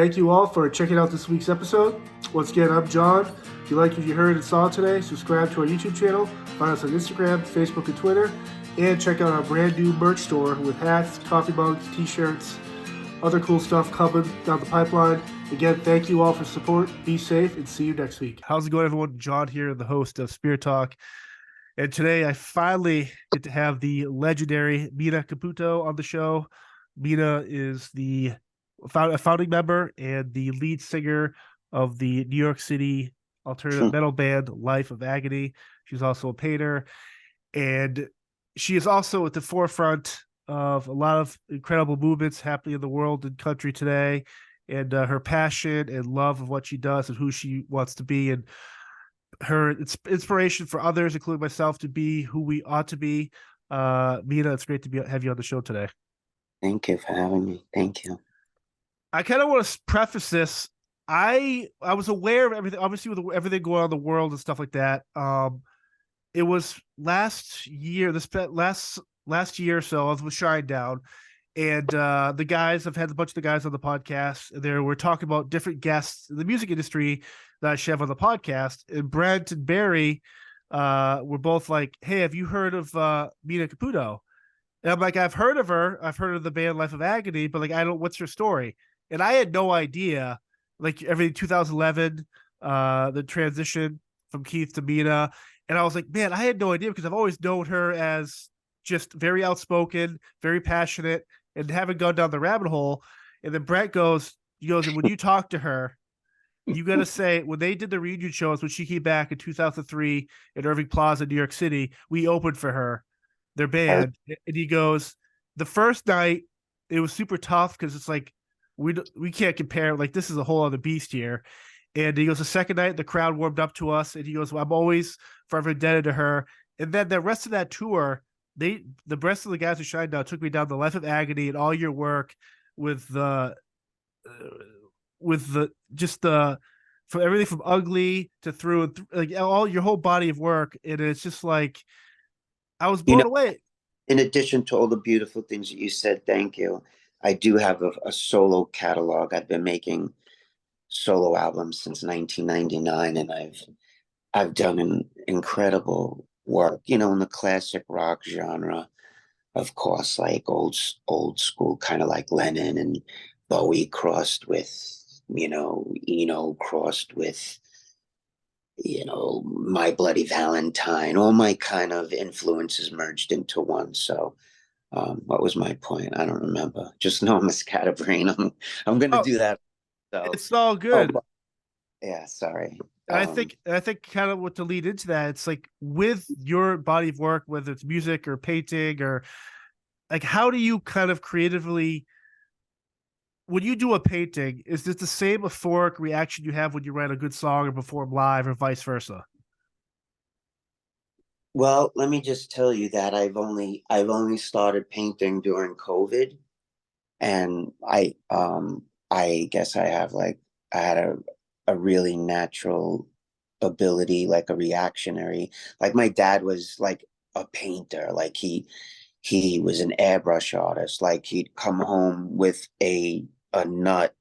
Thank you all for checking out this week's episode. Once again, I'm John. If you like what you heard and saw today, subscribe to our YouTube channel, find us on Instagram, Facebook, and Twitter, and check out our brand new merch store with hats, coffee mugs, t-shirts, other cool stuff coming down the pipeline. Again, thank you all for support. Be safe and see you next week. How's it going, everyone? John here, the host of Spirit Talk. And today I finally get to have the legendary Mina Caputo on the show. Mina is a founding member and the lead singer of the New York City alternative metal band Life of Agony. She's also a painter, and she is also at the forefront of a lot of incredible movements happening in the world and country today. And her passion and love of what she does and who she wants to be, and her inspiration for others, including myself, to be who we ought to be. Mina, it's great to have you on the show today. Thank you for having me. Thank you. I kind of want to preface this. I was aware of everything, obviously, with everything going on in the world and stuff like that. It was last year or so, I was with Shinedown, and the guys, I've had a bunch of the guys on the podcast, and we're talking about different guests in the music industry that I should have on the podcast. And Brent and Barry were both like, "Hey, have you heard of Mina Caputo?" And I'm like, "I've heard of her. I've heard of the band Life of Agony, but like, what's her story?" And I had no idea. Like everything 2011, the transition from Keith to Mina. And I was like, man, I had no idea, because I've always known her as just very outspoken, very passionate, and haven't gone down the rabbit hole. And then Brett goes, and when you talk to her, you got to say, when they did the reunion shows, when she came back in 2003 in Irving Plaza, New York City, we opened for her, their band. And he goes, the first night, it was super tough, because it's like, we can't compare. Like, this is a whole other beast here. And he goes, the second night, the crowd warmed up to us. And he goes, well, I'm always forever indebted to her. And then the rest of that tour, the rest of the guys who shined out took me down the Life of Agony and all your work with from everything from Ugly to Through, like all your whole body of work. And it's just like, I was blown away. In addition to all the beautiful things that you said, thank you. I do have a solo catalog. I've been making solo albums since 1999, and I've done an incredible work, in the classic rock genre, of course, like old school, kind of like Lennon and Bowie crossed with, Eno crossed with, My Bloody Valentine. All my kind of influences merged into one. So what was my point? I don't remember. Just know I'm a scatterbrain. I'm gonna do that. So it's all good. Yeah, sorry. I think kind of what to lead into that, it's like, with your body of work, whether it's music or painting, or like, how do you kind of creatively, when you do a painting, is this the same euphoric reaction you have when you write a good song or perform live, or vice versa? Well, let me just tell you that I've only started painting during COVID, and I guess I had a really natural ability, like a reactionary. Like, my dad was like a painter. Like, he was an airbrush artist. Like, he'd come home with a nut,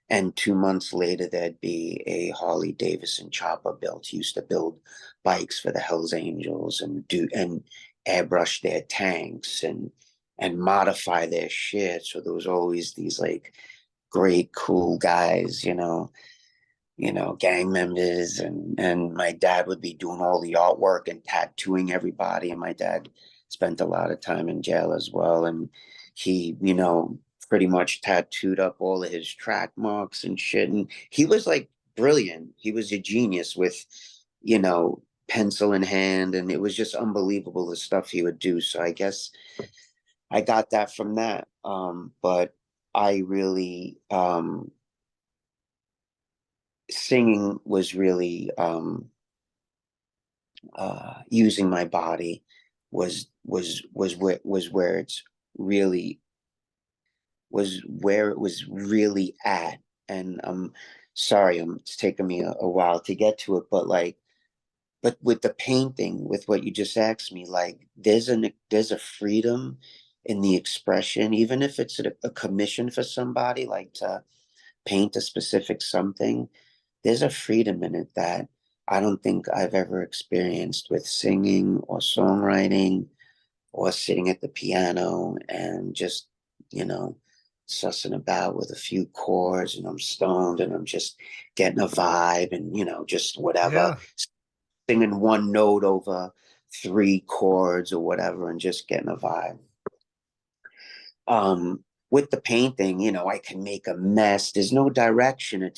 and 2 months later there'd be a Harley Davidson chopper built. He used to build bikes for the Hells Angels and airbrush their tanks and modify their shit. So there was always these like great, cool guys, gang members, and my dad would be doing all the artwork and tattooing everybody. And my dad spent a lot of time in jail as well. And he, pretty much tattooed up all of his track marks and shit. And he was like brilliant. He was a genius with, pencil in hand. And it was just unbelievable, the stuff he would do. So I guess I got that from that. But I really, singing was really, using my body was where it's really, was where it was really at. And I'm sorry, it's taken me a while to get to it, but with the painting, with what you just asked me, like, there's a freedom in the expression, even if it's a commission for somebody, like to paint a specific something, there's a freedom in it that I don't think I've ever experienced with singing or songwriting or sitting at the piano and just, you know, sussing about with a few chords, and I'm stoned and I'm just getting a vibe and, just whatever, Yeah. singing one note over three chords or whatever and just getting a vibe. With the painting, I can make a mess. There's no direction.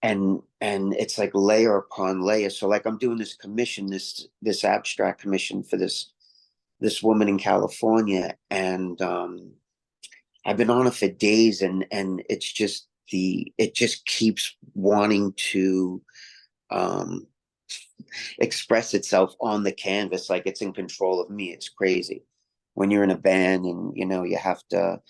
And it's like layer upon layer. So like I'm doing this commission, this abstract commission for this woman in California, and I've been on it for days, and it just keeps wanting to um express itself on the canvas, like it's in control of me. It's crazy when you're in a band and you have to,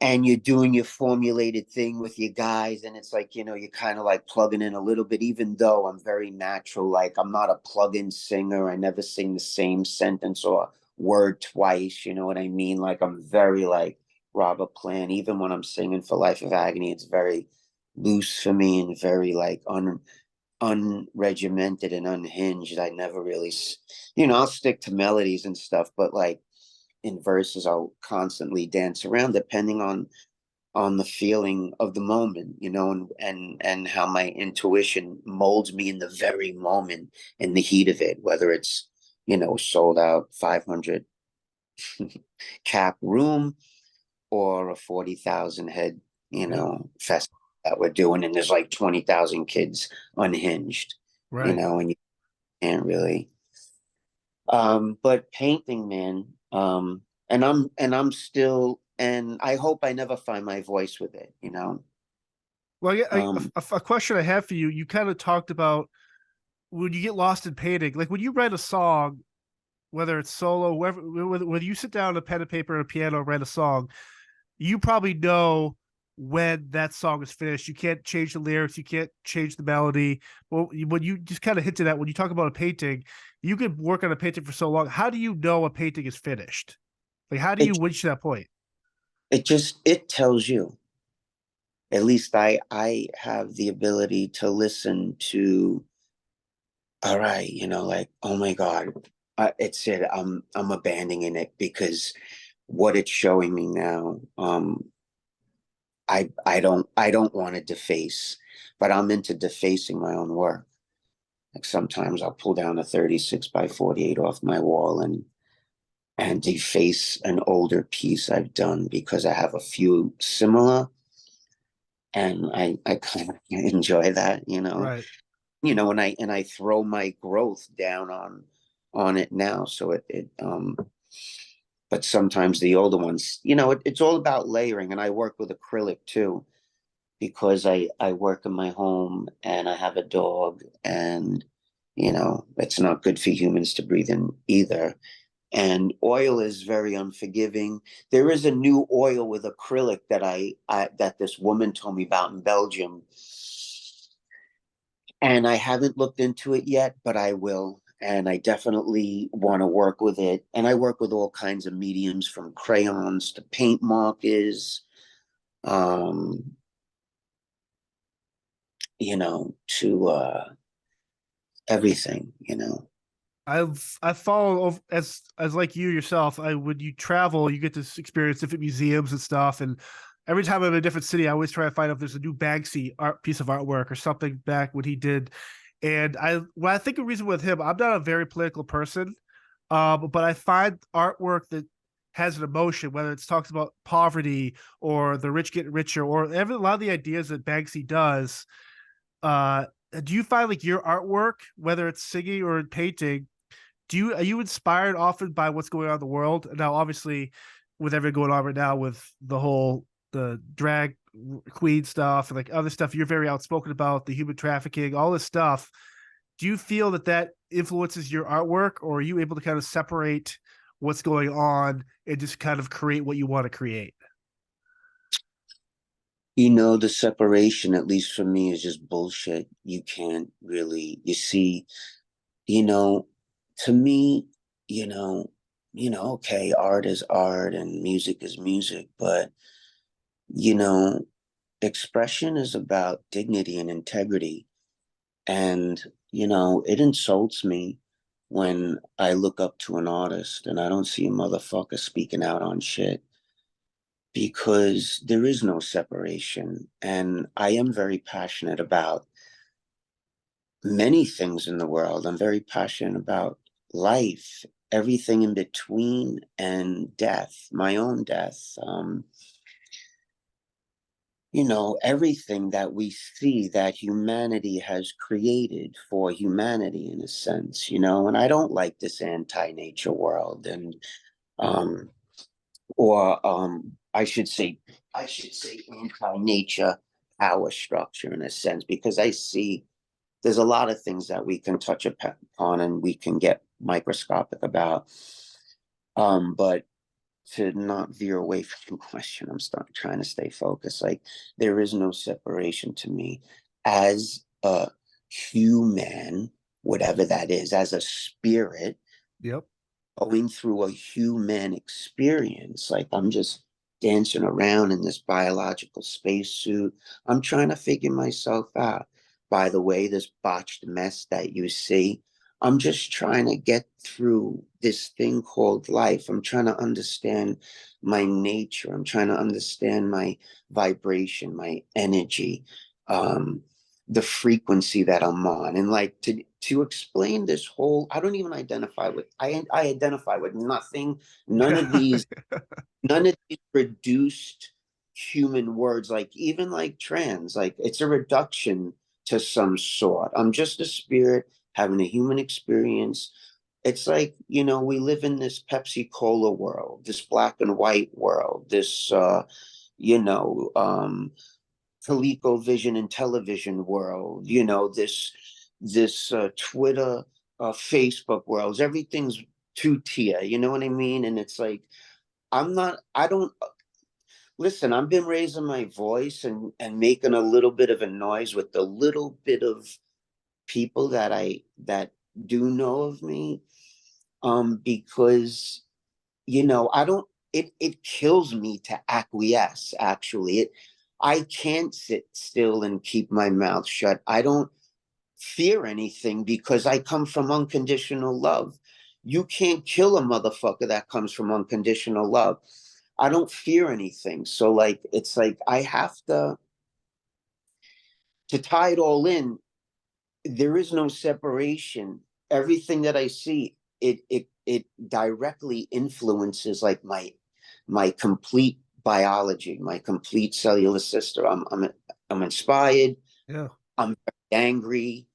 and you're doing your formulated thing with your guys, and it's like you're kind of like plugging in a little bit, even though I'm very natural. Like I'm not a plug-in singer. I never sing the same sentence or word twice, you know what I mean? Like I'm very like Robert Plant. Even when I'm singing for Life of Agony, it's very loose for me and very like unregimented and unhinged. I never really, I'll stick to melodies and stuff, but like in verses, I'll constantly dance around depending on the feeling of the moment, and how my intuition molds me in the very moment, in the heat of it, whether it's sold out 500 cap room or a 40,000 head Yeah. festival that we're doing, and there's like 20,000 kids unhinged, Right. and you can't really. But painting, man, and I'm still, and I hope I never find my voice with it. Well, yeah, Um, a question I have for you. You kind of talked about when you get lost in painting, like when you write a song, whether it's solo, whether you sit down a pen and paper and a piano and write a song, you probably know when that song is finished. You can't change the lyrics, you can't change the melody. Well, when you just kind of hinted at when you talk about a painting, you could work on a painting for so long. How do you know a painting is finished? Like, how do you it reach that point? it tells you. At least I have the ability to listen to. All right, like, oh my God, it's it. I'm abandoning it because what it's showing me now. I don't want to deface, but I'm into defacing my own work. Like sometimes I'll pull down a 36 by 48 off my wall and deface an older piece I've done because I have a few similar, and I kind of enjoy that, Right. and I throw my growth down on it now. So but sometimes the older ones, it's all about layering, and I work with acrylic too because I work in my home and I have a dog, and it's not good for humans to breathe in either. And oil is very unforgiving. There is a new oil with acrylic that that this woman told me about in Belgium, and I haven't looked into it yet, but I will. And I definitely want to work with it. And I work with all kinds of mediums, from crayons to paint markers, um, to everything. I follow as like you yourself. I When you travel, you get to experience different museums and stuff. And every time I'm in a different city, I always try to find out if there's a new Banksy art piece of artwork or something back when he did. And when I think of reason with him, I'm not a very political person, but I find artwork that has an emotion, whether it's talks about poverty or the rich getting richer, or a lot of the ideas that Banksy does. Uh, do you find like your artwork, whether it's singing or painting, are you inspired often by what's going on in the world? Now, obviously, with everything going on right now with the drag queen stuff and like other stuff, you're very outspoken about the human trafficking, all this stuff. Do you feel that influences your artwork, or are you able to kind of separate what's going on and just kind of create what you want to create? The separation, at least for me, is just bullshit. You can't really, you see, you know, to me, you know, okay, art is art and music is music, but you know, expression is about dignity and integrity. And, you know, it insults me when I look up to an artist and I don't see a motherfucker speaking out on shit, because there is no separation. And I am very passionate about many things in the world. I'm very passionate about life, everything in between, and death, my own death. You know, everything that we see that humanity has created for humanity, in a sense, you know. And I don't like this anti-nature world, and um or I should say anti-nature power structure, in a sense, because I see there's a lot of things that we can touch upon and we can get microscopic about. But to not veer away from the question, trying to stay focused. Like, there is no separation to me as a human, whatever that is, as a spirit Yep. going through a human experience. Like, I'm just dancing around in this biological spacesuit. I'm trying to figure myself out. By the way, this botched mess that you see, I'm just trying to get through this thing called life. I'm trying to understand my nature. I'm trying to understand my vibration, my energy, um, the frequency that I'm on. And like, to explain this whole, I don't even identify with, I identify with nothing, none of these, none of these reduced human words, like even like trans, like it's a reduction to some sort. I'm just a spirit having a human experience. It's like, you know, we live in this Pepsi Cola world, this black and white world, this you know, ColecoVision and television world, you know, this Twitter, Facebook worlds. Everything's two tier. You know what I mean? And it's like, I'm not. I don't listen. I've been raising my voice and making a little bit of a noise with the little bit of people that do know of me, because, you know, I don't, it kills me to acquiesce. Actually, I can't sit still and keep my mouth shut. I don't fear anything because I come from unconditional love. You can't kill a motherfucker that comes from unconditional love. I don't fear anything. So like, it's like I have to tie it all in. There is no separation. Everything that I see, it directly influences like my complete biology, my complete cellular system. I'm inspired. Yeah. I'm angry.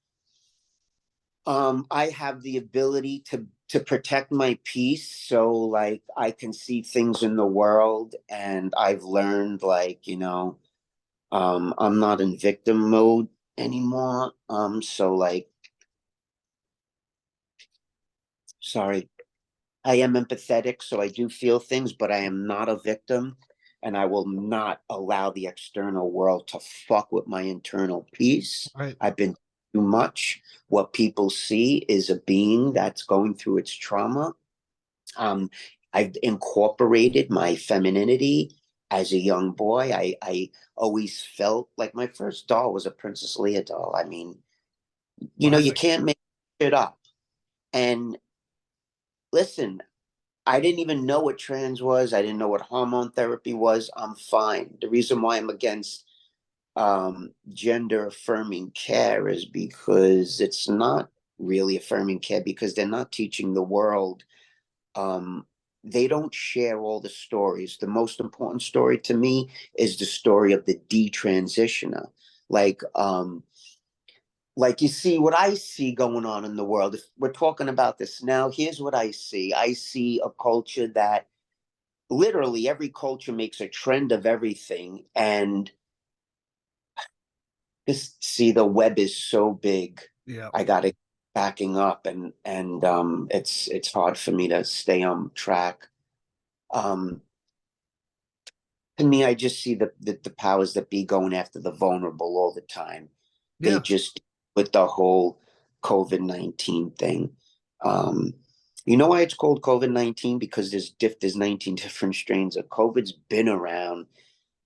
I have the ability to protect my peace, so like I can see things in the world, and I've learned, like, you know, I'm not in victim mode anymore. So like, sorry, I am empathetic, so I do feel things, but I am not a victim, and I will not allow the external world to fuck with my internal peace. Right. I've been too much. What people see is a being that's going through its trauma. Um, I've incorporated my femininity as a young boy. I always felt like my first doll was a Princess Leia doll. I mean, you know, you Classic. can't make it up. And listen, I didn't even know what trans was. I didn't know what hormone therapy was. I'm fine. The reason why I'm against gender affirming care is because it's not really affirming care, because they're not teaching the world. Um, they don't share all the stories. The most important story to me is the story of the detransitioner. Like, like, you see what I see going on in the world. If we're talking about this now, here's what I see. I see a culture that literally every culture makes a trend of everything. And just see, the web is so big. Yeah. I got it backing up, and it's hard for me to stay on track. Um, to me, I just see the powers that be going after the vulnerable all the time. They Yeah. just, with the whole COVID-19 thing. Um, you know why it's called COVID-19? Because there's 19 different strains of COVID's been around.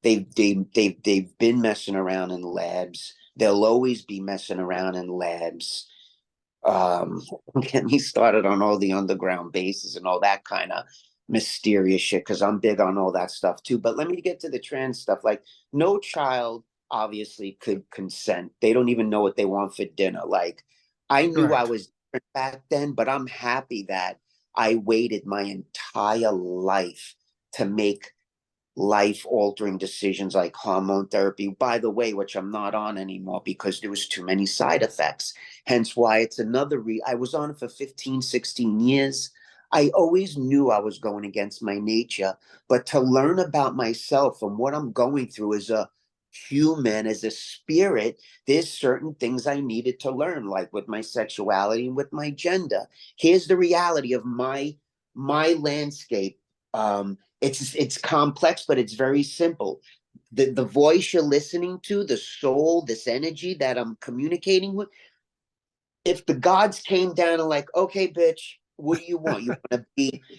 they've been messing around in labs. They'll always be messing around in labs. Um, get me started on all the underground bases and all that kind of mysterious shit, because I'm big on all that stuff too. But let me get to the trans stuff. Like, no child obviously could consent. They don't even know what they want for dinner. Like, I knew I Correct. was different back then, but I'm happy that I waited my entire life to make life altering decisions like hormone therapy, by the way, which I'm not on anymore because there was too many side effects. Hence why it's another I was on it for 15, 16 years. I always knew I was going against my nature, but to learn about myself and what I'm going through as a human, as a spirit, there's certain things I needed to learn, like with my sexuality and with my gender. Here's the reality of my landscape. It's complex, but it's very simple. The voice you're listening to, the soul, this energy that I'm communicating with, if the gods came down and like, okay, bitch, what do you want?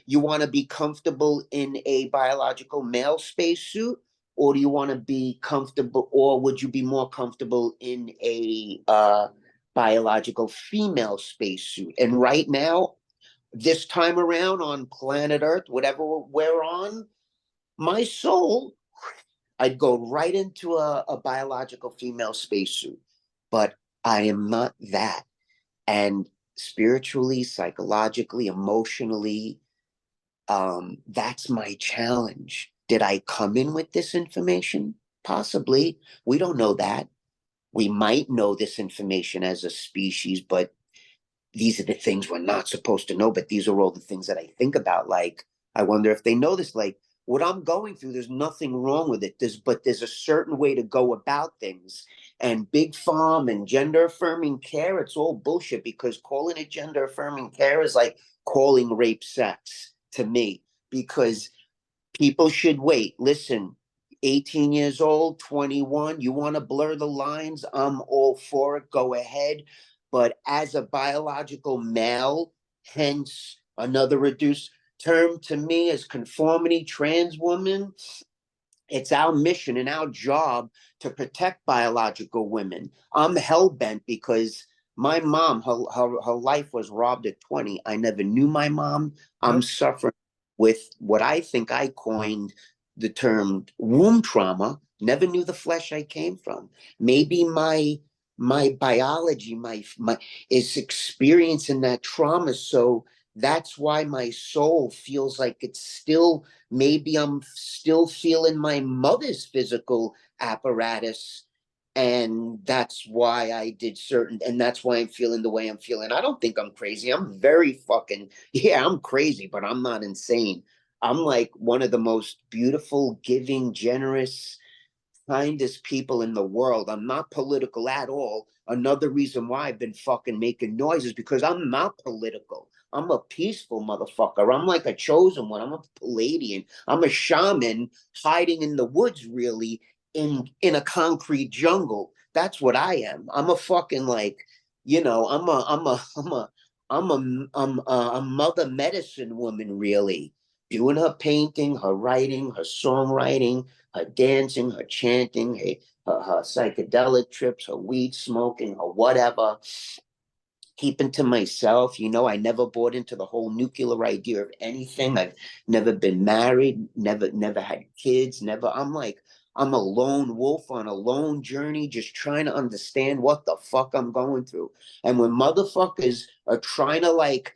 You want to be comfortable in a biological male spacesuit, or do you want to be comfortable, or would you be more comfortable in a biological female spacesuit? And right now, this time around on planet Earth, whatever we're on, my soul, I'd go right into a biological female spacesuit. But I am not that. And spiritually, psychologically, emotionally, that's my challenge. Did I come in with this information? Possibly. We don't know that. We might know this information as a species, but these are the things we're not supposed to know. But these are all the things that I think about. Like, I wonder if they know this. Like, what I'm going through, there's nothing wrong with it. But there's a certain way to go about things. And big farm and gender affirming care, it's all bullshit, because calling it gender affirming care is like calling rape sex to me, because people should wait. Listen, 18 years old, 21, you want to blur the lines? I'm all for it. Go ahead. But as a biological male, hence another reduced term to me as conformity trans woman, it's our mission and our job to protect biological women. I'm hell bent because my mom, her life was robbed at 20. I never knew my mom. I'm Yep. suffering with what I think I coined the term womb trauma. Never knew the flesh I came from. Maybe my biology, my is experiencing that trauma. So that's why my soul feels like it's still, maybe I'm still feeling my mother's physical apparatus. And that's why I did certain, and that's why I'm feeling the way I'm feeling. I don't think I'm crazy. I'm very fucking, yeah, I'm crazy, but I'm not insane. I'm like one of the most beautiful, giving, generous, kindest people in the world. I'm not political at all. Another reason why I've been fucking making noises, because I'm not political. I'm a peaceful motherfucker. I'm like a chosen one. I'm a Palladian. I'm a shaman hiding in the woods, really, in a concrete jungle. That's what I am. I'm a fucking like, I'm a mother medicine woman, really, doing her painting, her writing, her songwriting, her dancing, her chanting, her psychedelic trips, her weed smoking, her whatever, keeping to myself. I never bought into the whole nuclear idea of anything. I've never been married, never had kids, never. I'm a lone wolf on a lone journey, just trying to understand what the fuck I'm going through. And when motherfuckers are trying to like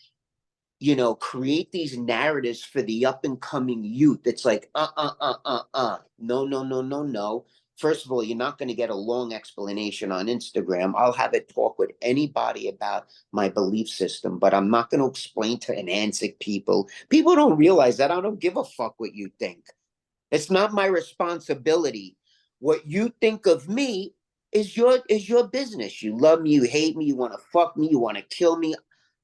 create these narratives for the up and coming youth. It's like, no, no, no, no, no. First of all, you're not going to get a long explanation on Instagram. I'll have it talk with anybody about my belief system, but I'm not going to explain to Anansic people. People don't realize that I don't give a fuck what you think. It's not my responsibility. What you think of me is your business. You love me, you hate me, you want to fuck me, you want to kill me.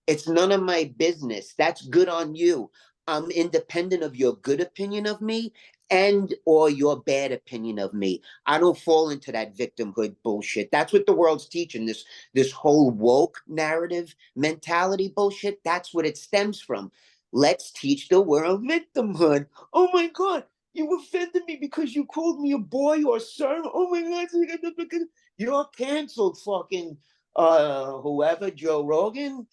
It's none of my business. That's good on you. I'm independent of your good opinion of me and or your bad opinion of me. I don't fall into that victimhood bullshit. That's what the world's teaching, this whole woke narrative mentality bullshit. That's what it stems from. Let's teach the world victimhood. Oh my god. You offended me because you called me a boy or son. Oh my God. You're canceled, fucking whoever, Joe Rogan,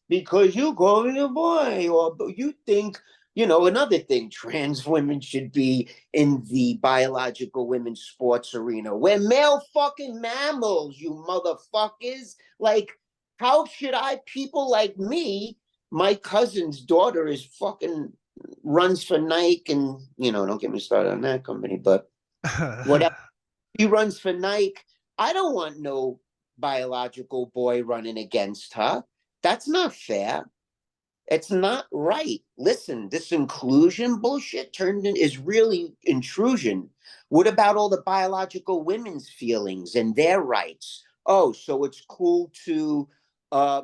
because you called me a boy. Or you think, another thing, trans women should be in the biological women's sports arena. We're male fucking mammals, you motherfuckers. Like, how should people like me, my cousin's daughter is fucking runs for Nike, and don't get me started on that company, but whatever. He runs for Nike. I don't want no biological boy running against her. That's not fair. It's not right. Listen, this inclusion bullshit is really intrusion. What about all the biological women's feelings and their rights? Oh, so it's cool to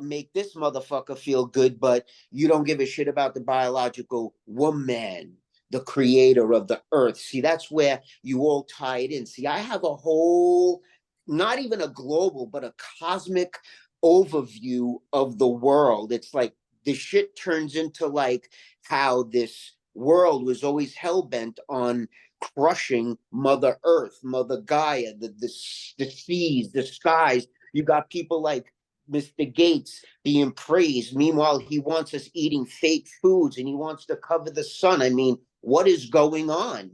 make this motherfucker feel good, but you don't give a shit about the biological woman, the creator of the earth. See, that's where you all tie it in. See, I have a whole, not even a global, but a cosmic overview of the world. It's like the shit turns into like how this world was always hell-bent on crushing Mother Earth, Mother Gaia, the seas, the skies. You got people like Mr. Gates being praised. Meanwhile, he wants us eating fake foods and he wants to cover the sun. I mean, what is going on?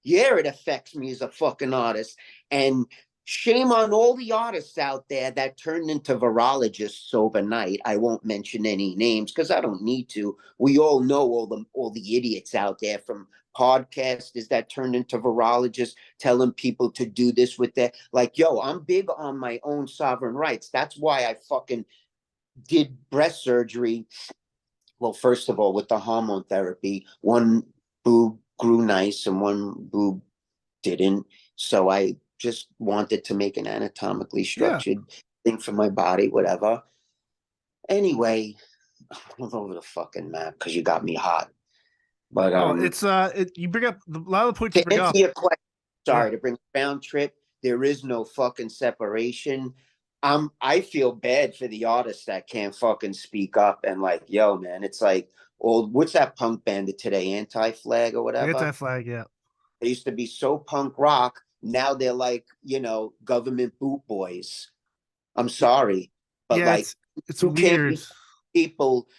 Yeah, it affects me as a fucking artist. And shame on all the artists out there that turned into virologists overnight. I won't mention any names because I don't need to. We all know all the idiots out there, from podcasters that turned into virologists, telling people to do this with their, like, yo, I'm big on my own sovereign rights. That's why I fucking did breast surgery. Well, first of all, with the hormone therapy, one boob grew nice and one boob didn't. So I just wanted to make an anatomically Yeah. structured thing for my body, whatever. Anyway, I'm over the fucking map because you got me hot. But Oh, you bring up a lot of the points you to bring answer up. your question, Yeah. sorry, to bring a round trip, there is no fucking separation. I feel bad for the artists that can't fucking speak up and like, yo, man, it's like what's that punk band of today, Anti-Flag or whatever? Anti-flag, yeah. They used to be so punk rock. Now they're like, government boot boys. I'm sorry, but Yeah, like, it's you can't weird. be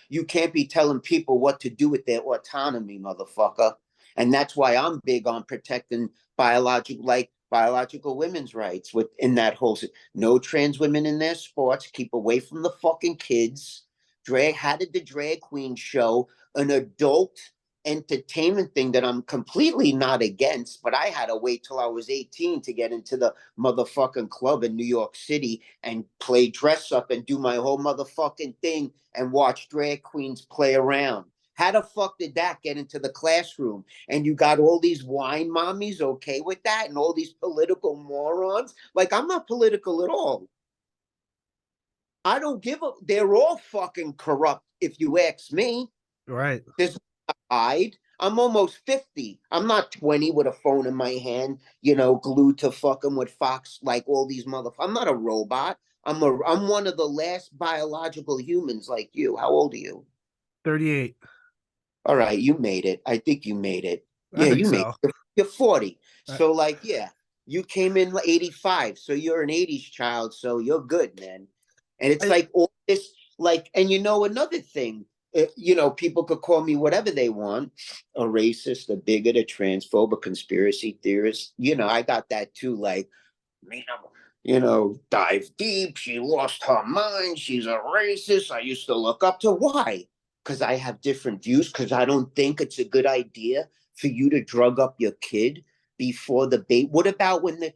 you can't be telling people what to do with their autonomy, motherfucker. And that's why I'm big on protecting biological women's rights within that whole no trans women in their sports, keep away from the fucking kids. How did the drag queen show an adult entertainment thing that I'm completely not against, but I had to wait till I was 18 to get into the motherfucking club in New York City and play dress up and do my whole motherfucking thing and watch drag queens play around. How the fuck did that get into the classroom? And you got all these wine mommies okay with that, and all these political morons. Like, I'm not political at all. I don't give a. They're all fucking corrupt, if you ask me. Right. There's hide. I'm almost 50. I'm not 20 with a phone in my hand, glued to fucking with Fox like all these motherfuckers. I'm not a robot. I'm one of the last biological humans like you. How old are you? 38. All right, you made it. I think you made it. I Yeah, think you made so. it. You're 40. Uh, So like, yeah, you came in 85. So you're an 80s child. So you're good, man. And it's I, like all this, like, and another thing, people could call me whatever they want, a racist, a bigot, a transphobe, a conspiracy theorist. I got that too. Like, dive deep. She lost her mind. She's a racist. I used to look up to. Why? Because I have different views. Because I don't think it's a good idea for you to drug up your kid before the baby. What about when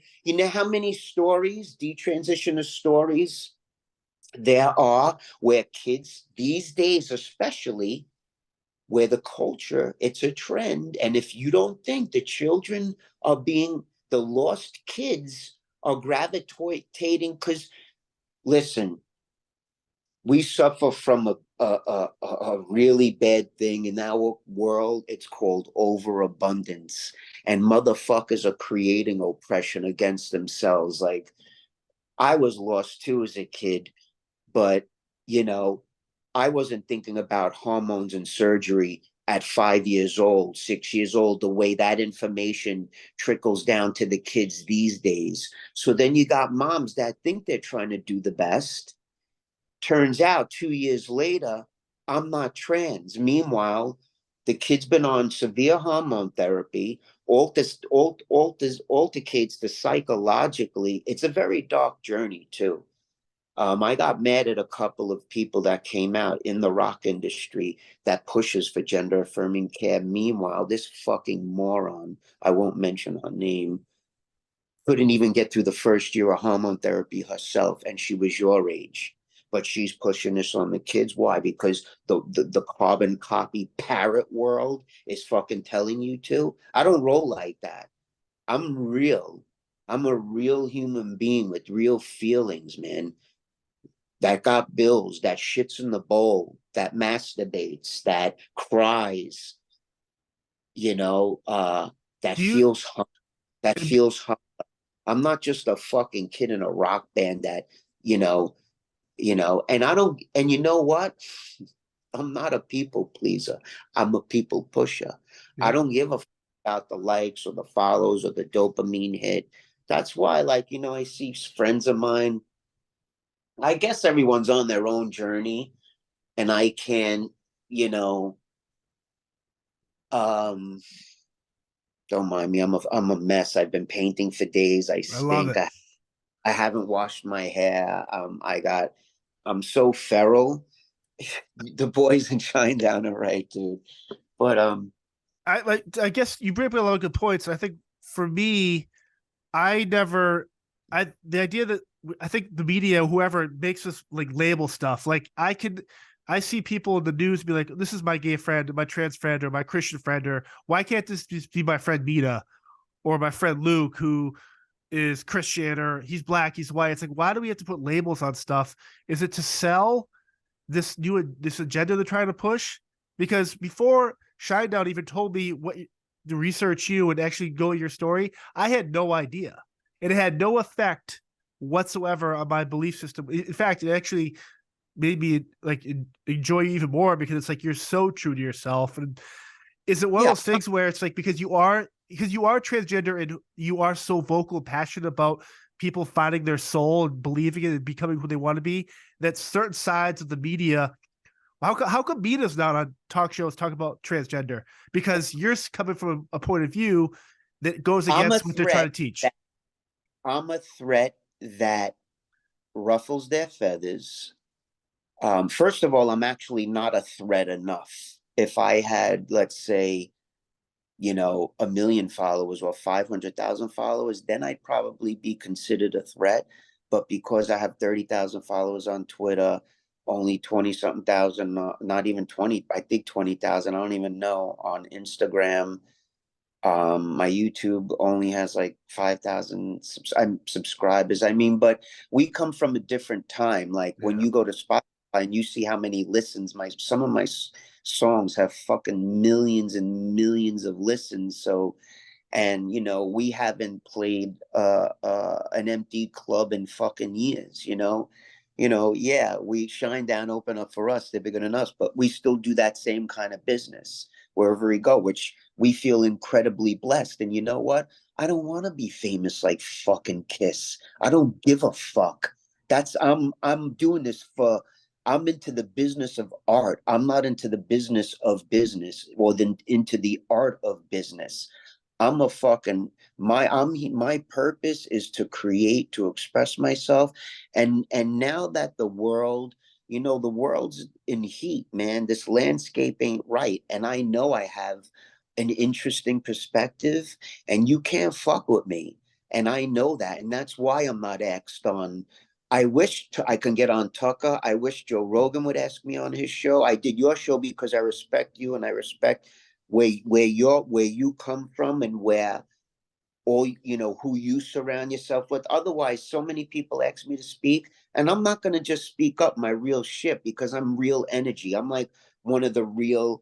how many stories, detransitioner stories there are where kids these days, especially where the culture, it's a trend. And if you don't think the children are the lost kids are gravitating, because listen, we suffer from a really bad thing in our world. It's called overabundance. And motherfuckers are creating oppression against themselves. Like, I was lost too as a kid, but, you know, I wasn't thinking about hormones and surgery at 5 years old, 6 years old, the way that information trickles down to the kids these days. So then you got moms that think they're trying to do the best. Turns out 2 years later, I'm not trans. Meanwhile, the kid's been on severe hormone therapy, altercates the psychologically. It's a very dark journey, too. I got mad at a couple of people that came out in the rock industry that pushes for gender affirming care. Meanwhile, this fucking moron, I won't mention her name, couldn't even get through the first year of hormone therapy herself, and she was your age. But she's pushing this on the kids. Why? Because the carbon copy parrot world is fucking telling you to. I don't roll like that. I'm real. I'm a real human being with real feelings, man. That got bills, that shits in the bowl, that masturbates, that cries, you know, that Do you feels that feels. I'm not just a fucking kid in a rock band that, you know, and I don't, and you know what? I'm not a people pleaser. I'm a people pusher. I yeah. don't give a fuck about the likes or the follows or the dopamine hit. That's why, like, I see friends of mine. I guess everyone's on their own journey, and I can, you know, um, don't mind me. I'm a mess. I've been painting for days. I I love stink. it. I haven't washed my hair. I'm so feral. The boys in Shinedown are right, dude. But I guess you bring up a lot of good points. I think for me, I never I the idea that I think the media, whoever makes us like label stuff, like I see people in the news be like, this is my gay friend, my trans friend, or my Christian friend, or why can't this just be my friend Mina or my friend Luke who is Christian or he's black, he's white. It's like, why do we have to put labels on stuff? Is it to sell this agenda they're trying to push? Because before Shinedown even told me what to research you and actually go your story, I had no idea. It had no effect whatsoever on my belief system. In fact, it actually made me like enjoy you even more because it's like you're so true to yourself. And is it one of yeah, those things where it's like because you are transgender and you are so vocal and passionate about people finding their soul and believing it and becoming who they want to be, that certain sides of the media, how come Mina's not on talk shows talking about transgender? Because you're coming from a point of view that goes I'm a against what they're trying threat to teach. that I'm a threat that ruffles their feathers. First of all, I'm actually not a threat enough. If I had, let's say, 1 million followers or 500,000 followers, then I'd probably be considered a threat. But because I have 30,000 followers on Twitter, only 20 something thousand, not even 20, I think 20,000, I don't even know, on Instagram. My YouTube only has like 5,000 subscribers. I mean, but we come from a different time. Like when Yeah. you go to Spotify and you see how many listens, some of my songs have fucking millions and millions of listens. So, and we haven't played an empty club in fucking years. Yeah, we Shinedown open up for us, they're bigger than us, but we still do that same kind of business wherever we go, which we feel incredibly blessed. And you know what? I don't want to be famous like fucking Kiss. I don't give a fuck. I'm doing this for, I'm into the business of art. I'm not into the business of business, or then into the art of business. I'm a fucking my purpose is to create, to express myself. And now that the world's in heat, man. This landscape ain't right. And I know I have an interesting perspective, and you can't fuck with me. And I know that. And that's why I'm not asked on. I wish I can get on Tucker. I wish Joe Rogan would ask me on his show. I did your show because I respect you and I respect where you come from, and where all who you surround yourself with. Otherwise, so many people ask me to speak, and I'm not going to just speak up my real shit, because I'm real energy. I'm like one of the real.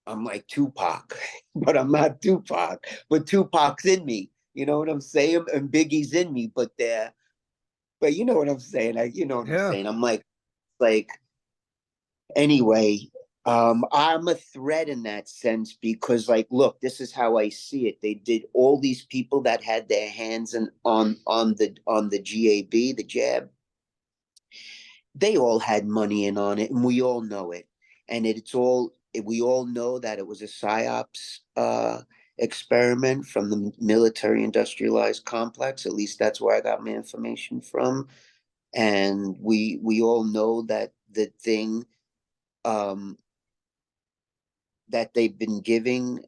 I'm like Tupac, but I'm not Tupac. But Tupac's in me. You know what I'm saying? And Biggie's in me, but you know what I'm saying. You know what I'm Yeah. saying. I'm like, anyway. I'm a threat in that sense because, like, look, this is how I see it. They did all these people that had their hands on the GAB, the jab. They all had money in on it, and we all know it. And we all know that it was a psyops experiment from the military industrialized complex. At least that's where I got my information from. And we all know that the thing um, that they've been giving,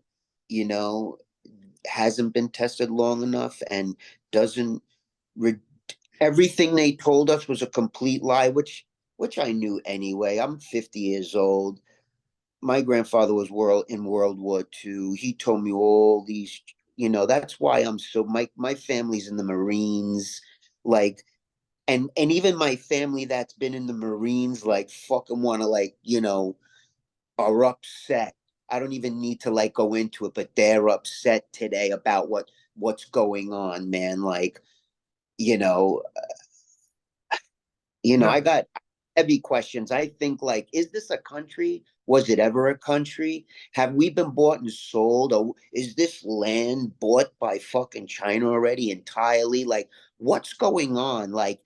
you know, hasn't been tested long enough and doesn't re- everything they told us was a complete lie, which I knew anyway. I'm 50 years old. My grandfather was world in World War II. He told me all these, that's why my family's in the Marines, like, and even my family that's been in the Marines, like, fucking want to, like, are upset. I don't even need to, like, go into it, but they're upset today about what's going on, man. Like, you know, Yeah. I got heavy questions. I think, like, is this a country? Was it ever a country? Have we been bought and sold? Or is this land bought by fucking China already entirely? Like, what's going on? Like,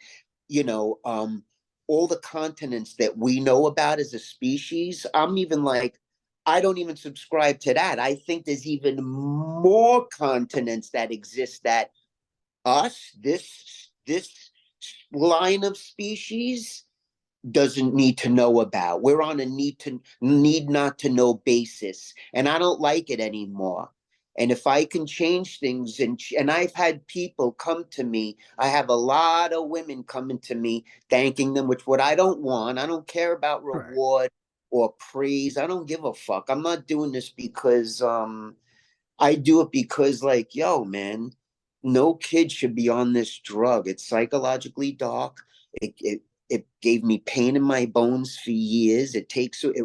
you know, um, all the continents that we know about as a species, I'm even like, I don't even subscribe to that. I think there's even more continents that exist that this line of species doesn't need to know about. We're on a need not to know basis, and I don't like it anymore. And if I can change things, and I've had people come to me, I have a lot of women coming to me thanking them, which what I don't want. I don't care about Right. reward or praise. I don't give a fuck. I'm not doing this because I do it because, like, yo, man, no kid should be on this drug. It's psychologically dark. It gave me pain in my bones for years. It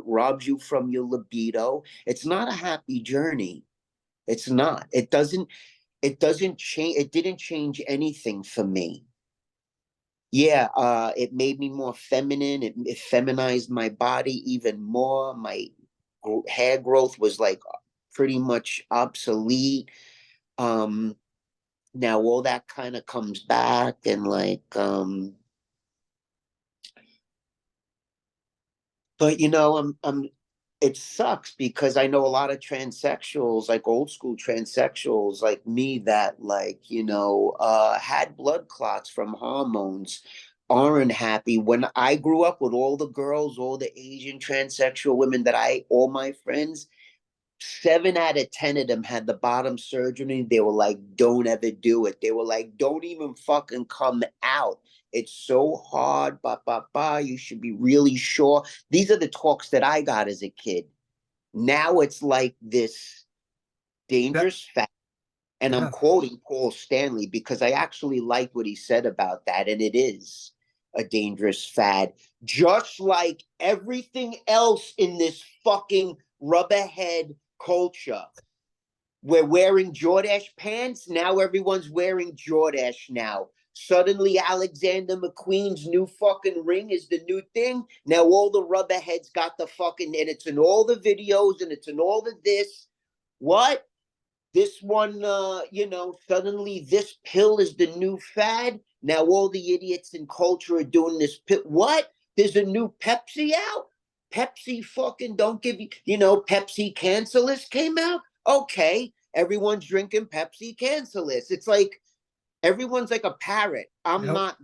robs you from your libido. It's not a happy journey. It's not. It doesn't change. It didn't change anything for me. Yeah, it made me more feminine. It feminized my body even more. My hair growth was, like, pretty much obsolete. um Now all that kind of comes back, and, like, but, it sucks because I know a lot of transsexuals, like old school transsexuals like me, that, like, had blood clots from hormones, aren't happy. When I grew up with all the girls, all the Asian transsexual women all my friends, 7 out of 10 of them had the bottom surgery. They were like, don't ever do it. They were like, don't even fucking come out. It's so hard. Ba, ba, ba. You should be really sure. These are the talks that I got as a kid. Now it's like this That. dangerous fact. And I'm Yeah. quoting Paul Stanley because I actually liked what he said about that. And it is a dangerous fad, just like everything else in this fucking rubberhead culture. We're wearing Jordache pants. Now everyone's wearing Jordache now. Suddenly, Alexander McQueen's new fucking ring is the new thing. Now all the rubberheads got the fucking, and it's in all the videos and it's in all the this. What? This one, suddenly this pill is the new fad. Now all the idiots in culture are doing this pill. What? There's a new Pepsi out? Pepsi fucking don't give you, Pepsi Cancerless came out? Okay, everyone's drinking Pepsi Cancerless. It's like everyone's like a parrot. I'm Yep. not,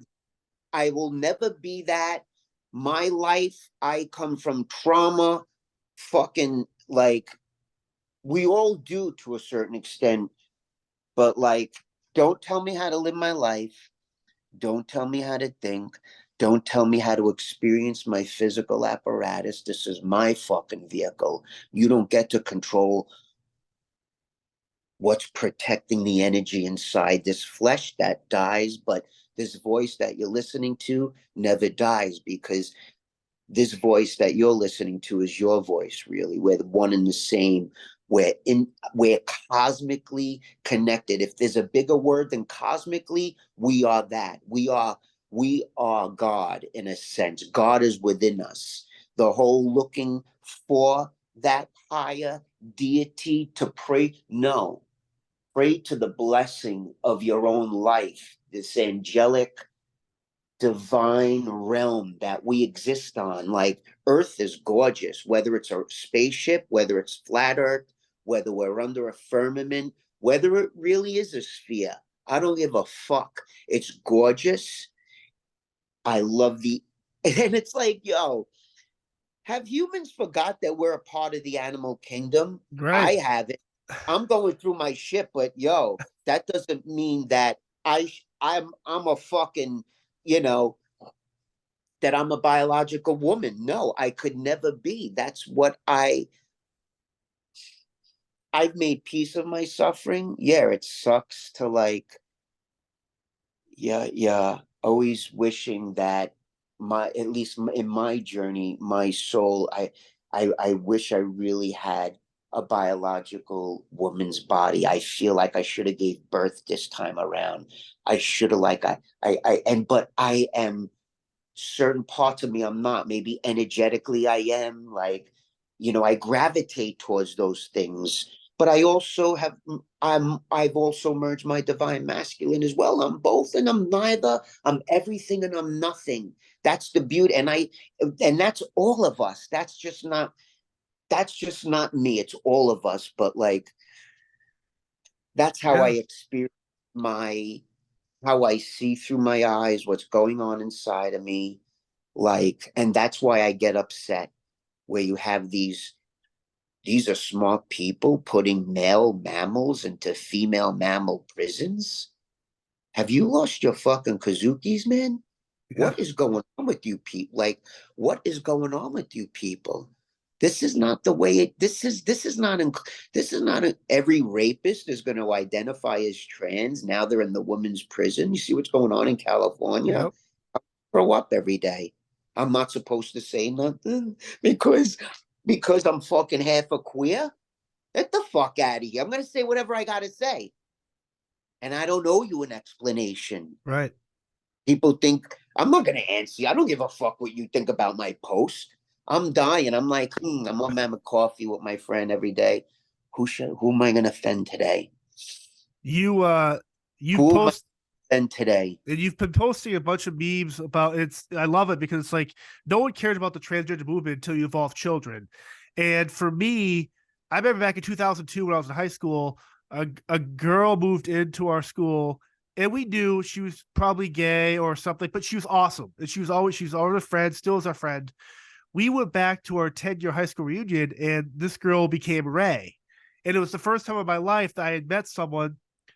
I will never be that. My life, I come from trauma, fucking, like, we all do to a certain extent, but, like, don't tell me how to live my life. Don't tell me how to think. Don't tell me how to experience my physical apparatus. This is my fucking vehicle. You don't get to control what's protecting the energy inside this flesh that dies, but this voice that you're listening to never dies, because this voice that you're listening to is your voice, really. We're the one and the same. We're cosmically connected. If there's a bigger word than cosmically, we are that. We are God, in a sense. God is within us. The whole looking for that higher deity to pray. No, pray to the blessing of your own life, this angelic divine realm that we exist on. Like, Earth is gorgeous, whether it's a spaceship, whether it's flat Earth, whether we're under a firmament, whether it really is a sphere. I don't give a fuck. It's gorgeous. I love the, and it's like, yo, have humans forgot that we're a part of the animal kingdom? Right. I haven't. I'm going through my shit, but yo, that doesn't mean that I'm a fucking, you know, that I'm a biological woman. No, I could never be. That's what I've made peace of my suffering. Yeah, it sucks to like, yeah, always wishing that my, at least in my journey, my soul, I wish I really had a biological woman's body. I feel like I should have gave birth this time around. I should have like and but I am, certain parts of me I'm not. Maybe energetically I am, like, I gravitate towards those things. But I also have, I've also merged my divine masculine as well. I'm both and I'm neither. I'm everything and I'm nothing. That's the beauty. And that's all of us. That's just not me. It's all of us. But like, that's how I Yeah. experience my, how I see through my eyes what's going on inside of me. Like, and that's why I get upset where you have these are smart people putting male mammals into female mammal prisons. Have you lost your fucking kazukis, man? Yeah. What is going on with you people? Like, what is going on with you people? This is not the way it, this is not every rapist is going to identify as trans. Now they're in the women's prison. You see what's going on in California? Yep. Grow up every day. I'm not supposed to say nothing because I'm fucking half a queer. Get the fuck out of here. I'm gonna say whatever I gotta say. And I don't owe you an explanation. Right. People think I'm not gonna answer you. I don't give a fuck what you think about my post. I'm dying. I'm like, I'm on having coffee with my friend every day. Who am I gonna offend today? You Who am I post gonna offend today? and you've been posting a bunch of memes about it's I love it because it's like no one cared about the transgender movement until you involve children. And for me, I remember back in 2002 when I was in high school, a girl moved into our school and we knew she was probably gay or something, but she was awesome. And she was always a friend, still is our friend. We went back to our 10-year high school reunion and this girl became Ray. And it was the first time in my life that I had met someone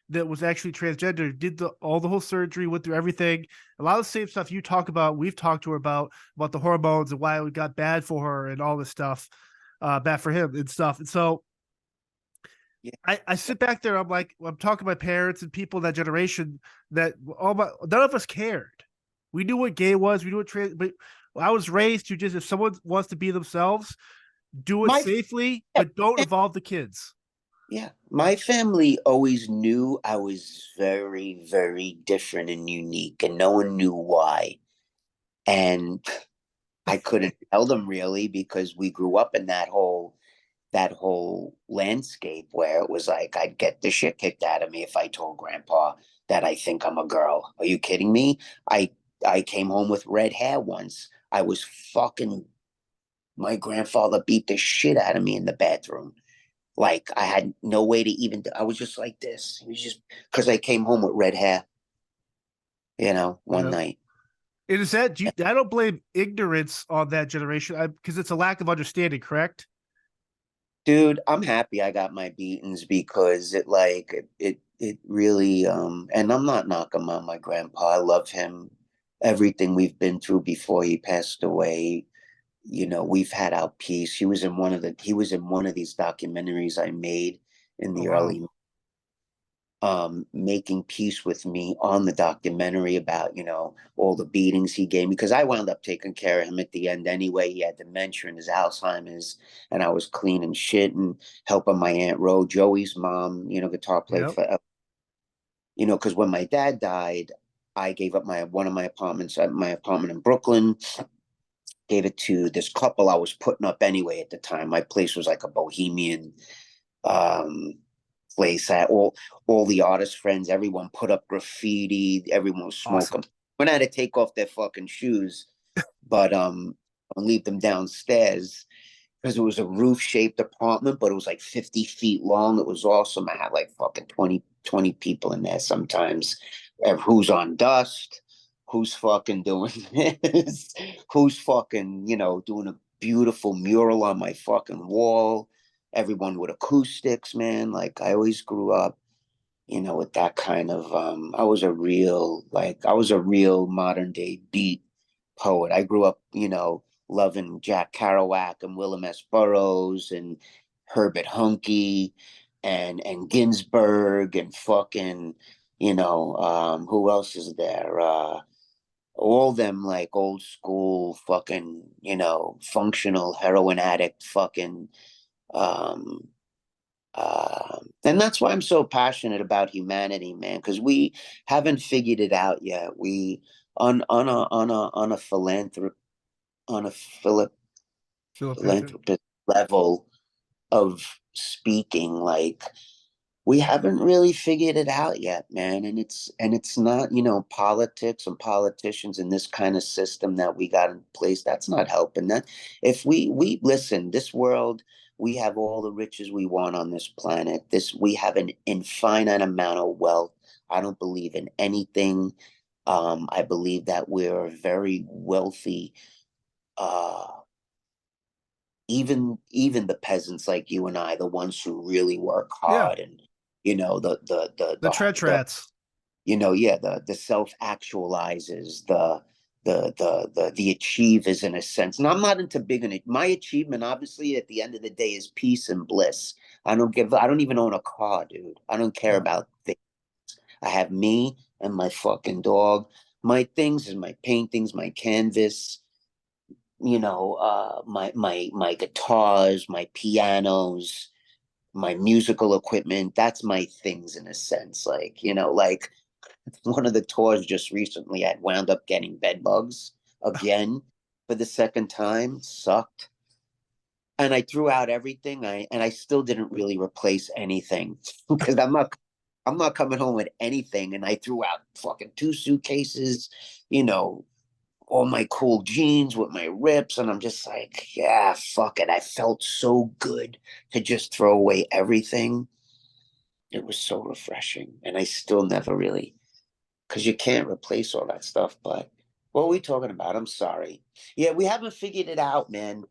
that was actually transgender, did all the whole surgery, went through everything. A lot of the same stuff you talk about, we've talked to her about the hormones and why it got bad for her and all this stuff, bad for him and stuff. And so Yeah. I sit back there, I'm like, I'm talking to my parents and people in that generation that none of us cared. We knew what gay was, we knew what trans, but I was raised to just, if someone wants to be themselves, do it My safely, but don't involve the kids. Yeah, my family always knew I was very, very different and unique, and no one knew why. And I couldn't tell them really because we grew up in that whole landscape where it was like I'd get the shit kicked out of me if I told grandpa that I think I'm a girl. Are you kidding me? I came home with red hair once. I was fucking, my grandfather beat the shit out of me in the bathroom. Like, I had no way to even, I was just like this. It was just because I came home with red hair, one Yeah. night. It is that I don't blame ignorance on that generation because it's a lack of understanding, correct? Dude, I'm happy I got my beatings because it really, and I'm not knocking on my grandpa. I love him. Everything we've been through before he passed away, we've had our peace. He was in one of these documentaries I made in Oh the wow. early, making peace with me on the documentary about, all the beatings he gave me. Because I wound up taking care of him at the end anyway. He had dementia and his Alzheimer's, and I was cleaning shit and helping my Aunt Ro, Joey's mom, guitar player Yep. for, because when my dad died, I gave up my apartment in Brooklyn, gave it to this couple I was putting up anyway at the time. My place was like a bohemian um place. All the artist friends, everyone put up graffiti, everyone was Awesome. smoking. When I had to take off their fucking shoes, but and leave them downstairs because it was a roof shaped apartment, but it was like 50 feet long. It was awesome. I had like fucking 20 people in there sometimes. Who's on dust? Who's fucking doing this? Who's fucking, doing a beautiful mural on my fucking wall? Everyone with acoustics, man. Like I always grew up, with that kind of I was a real modern day beat poet. I grew up, loving Jack Kerouac and Willem S. Burroughs and Herbert Huncke and Ginsberg and fucking, who else is there? All them like old school fucking, functional heroin addict fucking and that's why I'm so passionate about humanity, man, because we haven't figured it out yet. We on a on a philip Philip Anthony. philanthropist level of speaking, like we haven't really figured it out yet, man. And it's not, politics and politicians in this kind of system that we got in place. That's not helping. That if we listen, this world, we have all the riches we want on this planet. This we have an infinite amount of wealth. I don't believe in anything. I believe that we're very wealthy. Uh, even the peasants like you and I, the ones who really work Yeah. hard and The trench rats. yeah, the self actualizes, the achievers in a sense. And I'm not into big in it. My achievement, obviously, at the end of the day, is peace and bliss. I don't even own a car, dude. I don't care Yeah. about things. I have me and my fucking dog. My things is my paintings, my canvas, my guitars, my pianos, my musical equipment. That's my things in a sense. Like, like one of the tours just recently, I wound up getting bed bugs again for the second time. Sucked. And I threw out everything. I still didn't really replace anything because I'm not coming home with anything. And I threw out fucking 2 suitcases, you know, all my cool jeans with my rips. And I'm just like, yeah, fuck it. I felt so good to just throw away everything. It was so refreshing. And I still never really, because you can't replace all that stuff. But what are we talking about? I'm sorry. Yeah, we haven't figured it out, man.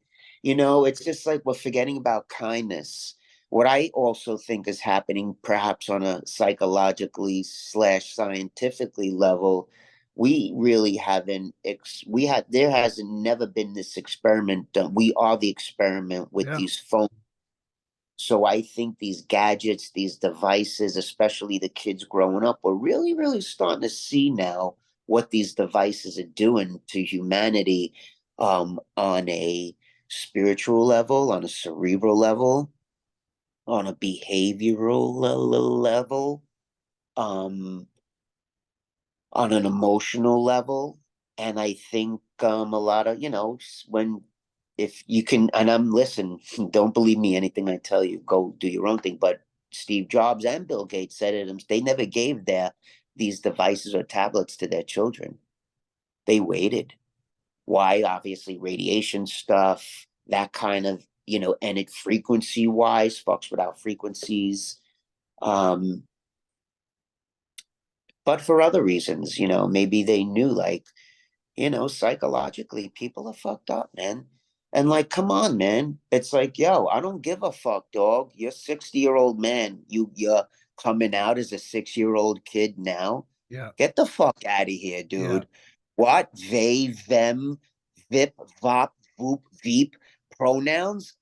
It's just like we're forgetting about kindness. What I also think is happening, perhaps on a psychologically slash scientifically level, we really haven't. There has never been this experiment done. We are the experiment with Yeah. these phones. So I think these gadgets, these devices, especially the kids growing up, we're really, really starting to see now what these devices are doing to humanity on a spiritual level, on a cerebral level, on a behavioral level, um, on an emotional level. And I think a lot of, when if you can, and I'm listen, don't believe me, anything I tell you, go do your own thing. But Steve Jobs and Bill Gates said it, they never gave these devices or tablets to their children. They waited. Why? Obviously, radiation stuff, that kind of, and it frequency wise, fucks without frequencies. Um, but for other reasons, maybe they knew like psychologically, people are fucked up, man. And like, come on, man. It's like, yo, I don't give a fuck, dog. You're 60-year-old man. You're coming out as a 6-year-old kid now. Yeah. Get the fuck out of here, Yeah. dude. What? They, them, vip, vop, voop, veep pronouns?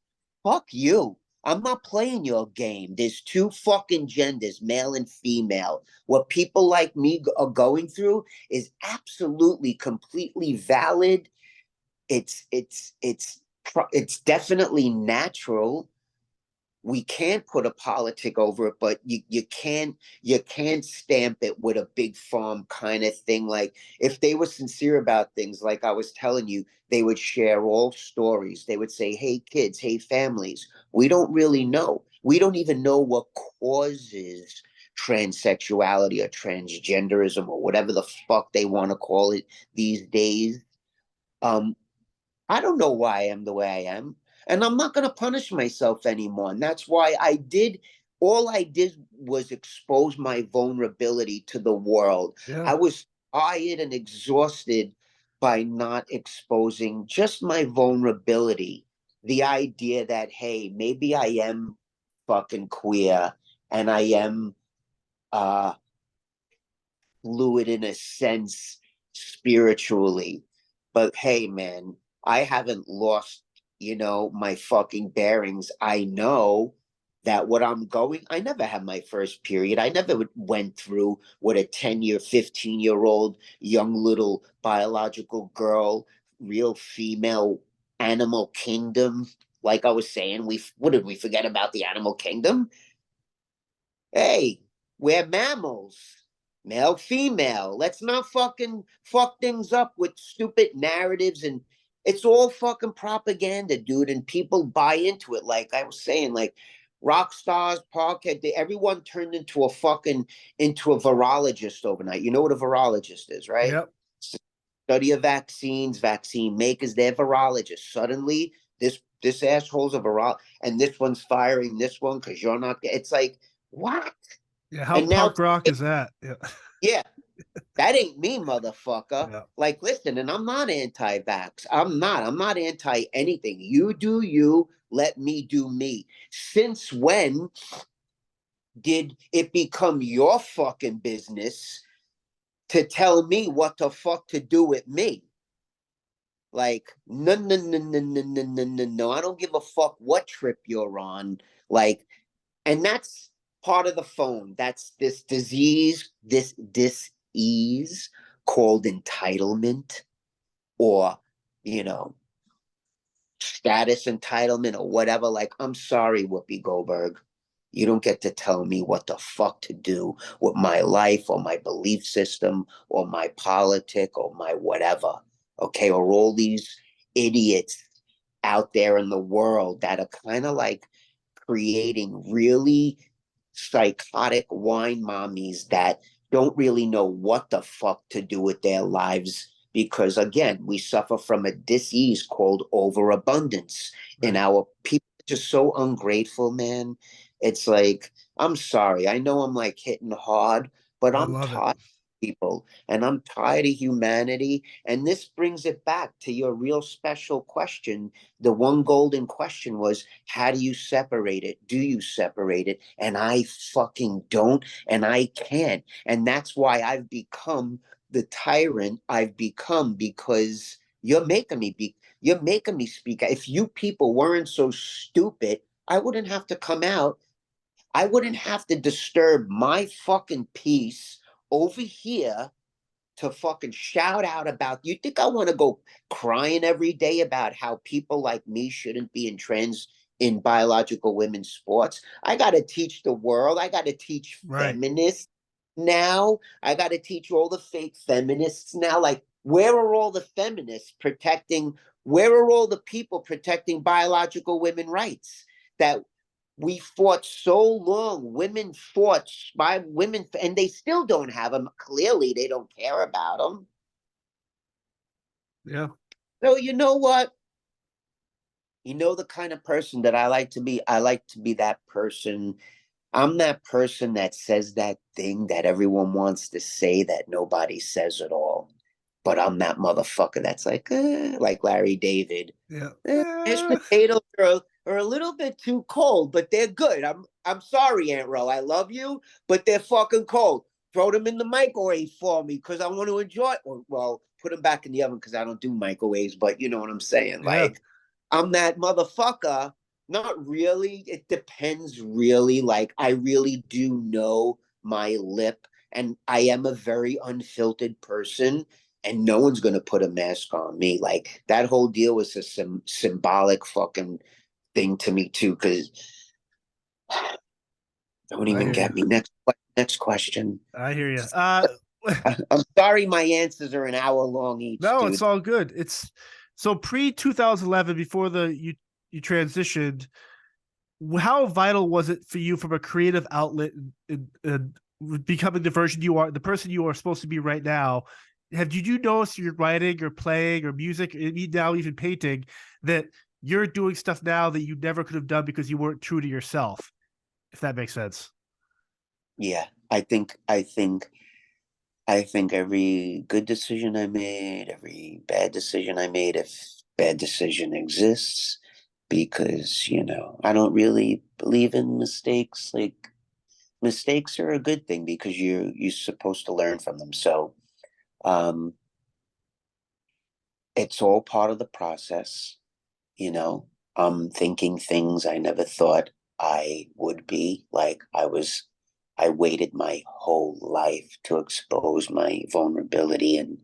Fuck you. I'm not playing your game. There's two fucking genders, male and female. What people like me are going through is absolutely completely valid. It's definitely natural. we can't put a politic over it, but you can't stamp it with a big farm kind of thing. Like if they were sincere about things, like I was telling you, they would share all stories. They would say, hey kids, hey families, we don't really know. We don't even know what causes transsexuality or transgenderism or whatever the fuck they want to call it these days. Um, I don't know why I am the way I am. And I'm not going to punish myself anymore. And that's why all I did was expose my vulnerability to the world. Yeah. I was tired and exhausted by not exposing just my vulnerability. The idea that, hey, maybe I am fucking queer and I am uh, fluid in a sense spiritually. But hey, man, I haven't lost, my fucking bearings. I know that what I'm going, I never had my first period. I never went through what a 10-year, 15-year-old young little biological girl, real female animal kingdom. Like I was saying, what did we forget about the animal kingdom? Hey, we're mammals. Male, female. Let's not fucking fuck things up with stupid narratives, and it's all fucking propaganda, dude. And people buy into it. Like I was saying, like rock stars, podcast, everyone turned into a virologist overnight. You know what a virologist is, right? Yep. Study of vaccines, vaccine makers, they're virologists. Suddenly, this asshole's a virologist, and this one's firing this one because you're not. It's like, what? Yeah. How And now, punk rock is that? Yeah. yeah, that ain't me, motherfucker. Yeah. Like, listen, and I'm not anti-vax. I'm not anti anything. You do you, let me do me. Since when did it become your fucking business to tell me what the fuck to do with me? Like, no, no, no, no, no, no, no, no, no. I don't give a fuck what trip you're on. Like, and that's part of the phone. That's this disease, this dis-ease called entitlement, or, you know, status entitlement or whatever. Like, I'm sorry, Whoopi Goldberg. You don't get to tell me what the fuck to do with my life or my belief system or my politic or my whatever. Okay. Or all these idiots out there in the world that are kind of like creating really psychotic wine mommies that don't really know what the fuck to do with their lives, because again, we suffer from a disease called overabundance in Right. our people. Just so ungrateful, man. It's like, I'm sorry, I know I'm like hitting hard, but I I'm love it. tired of people and I'm tired of humanity. And this brings it back to your real special question. The one golden question was, how do you separate it? Do you separate it? And I fucking don't, and I can't. And that's why I've become the tyrant I've become, because you're making me speak. If you people weren't so stupid, I wouldn't have to come out. I wouldn't have to disturb my fucking peace over here to fucking shout out about. You think I want to go crying every day about how people like me shouldn't be in biological women's sports? I got to teach the world. I got to teach Right. feminists now. I got to teach all the fake feminists now. Like, where are all the feminists protecting? Where are all the people protecting biological women rights that we fought so long? Women fought by women, and they still don't have them. Clearly, they don't care about them. Yeah. So you know what? You know the kind of person that I like to be. I like to be that person. I'm that person that says that thing that everyone wants to say that nobody says at all. But I'm that motherfucker that's like Larry David. Yeah. Mashed potatoes are a little bit too cold, but they're good. I'm sorry, Aunt Ro. I love you, but they're fucking cold. Throw them in the microwave for me because I want to enjoy it. Well, put them back in the oven because I don't do microwaves, but you know what I'm saying. Yeah. Like, I'm that motherfucker. Not really. It depends, really. Like, I really do know my lip, and I am a very unfiltered person, and no one's going to put a mask on me. Like, that whole deal was a symbolic fucking thing to me, too, because Don't I even hear you. get me. Next question. I hear you. I'm sorry, my answers are an hour long each, No, it's dude. all good. It's so pre 2011, before you transitioned. How vital was it for you from a creative outlet in becoming the version you are, the person you are supposed to be right now? Did you notice your writing or playing or music, now even painting, that you're doing stuff now that you never could have done because you weren't true to yourself? If that makes sense. Yeah, I think every good decision I made, every bad decision I made, if bad decision exists, because, I don't really believe in mistakes. Like, mistakes are a good thing because you're supposed to learn from them. So, um, it's all part of the process, you know. I'm thinking things I never thought I would be. Like, I waited my whole life to expose my vulnerability and,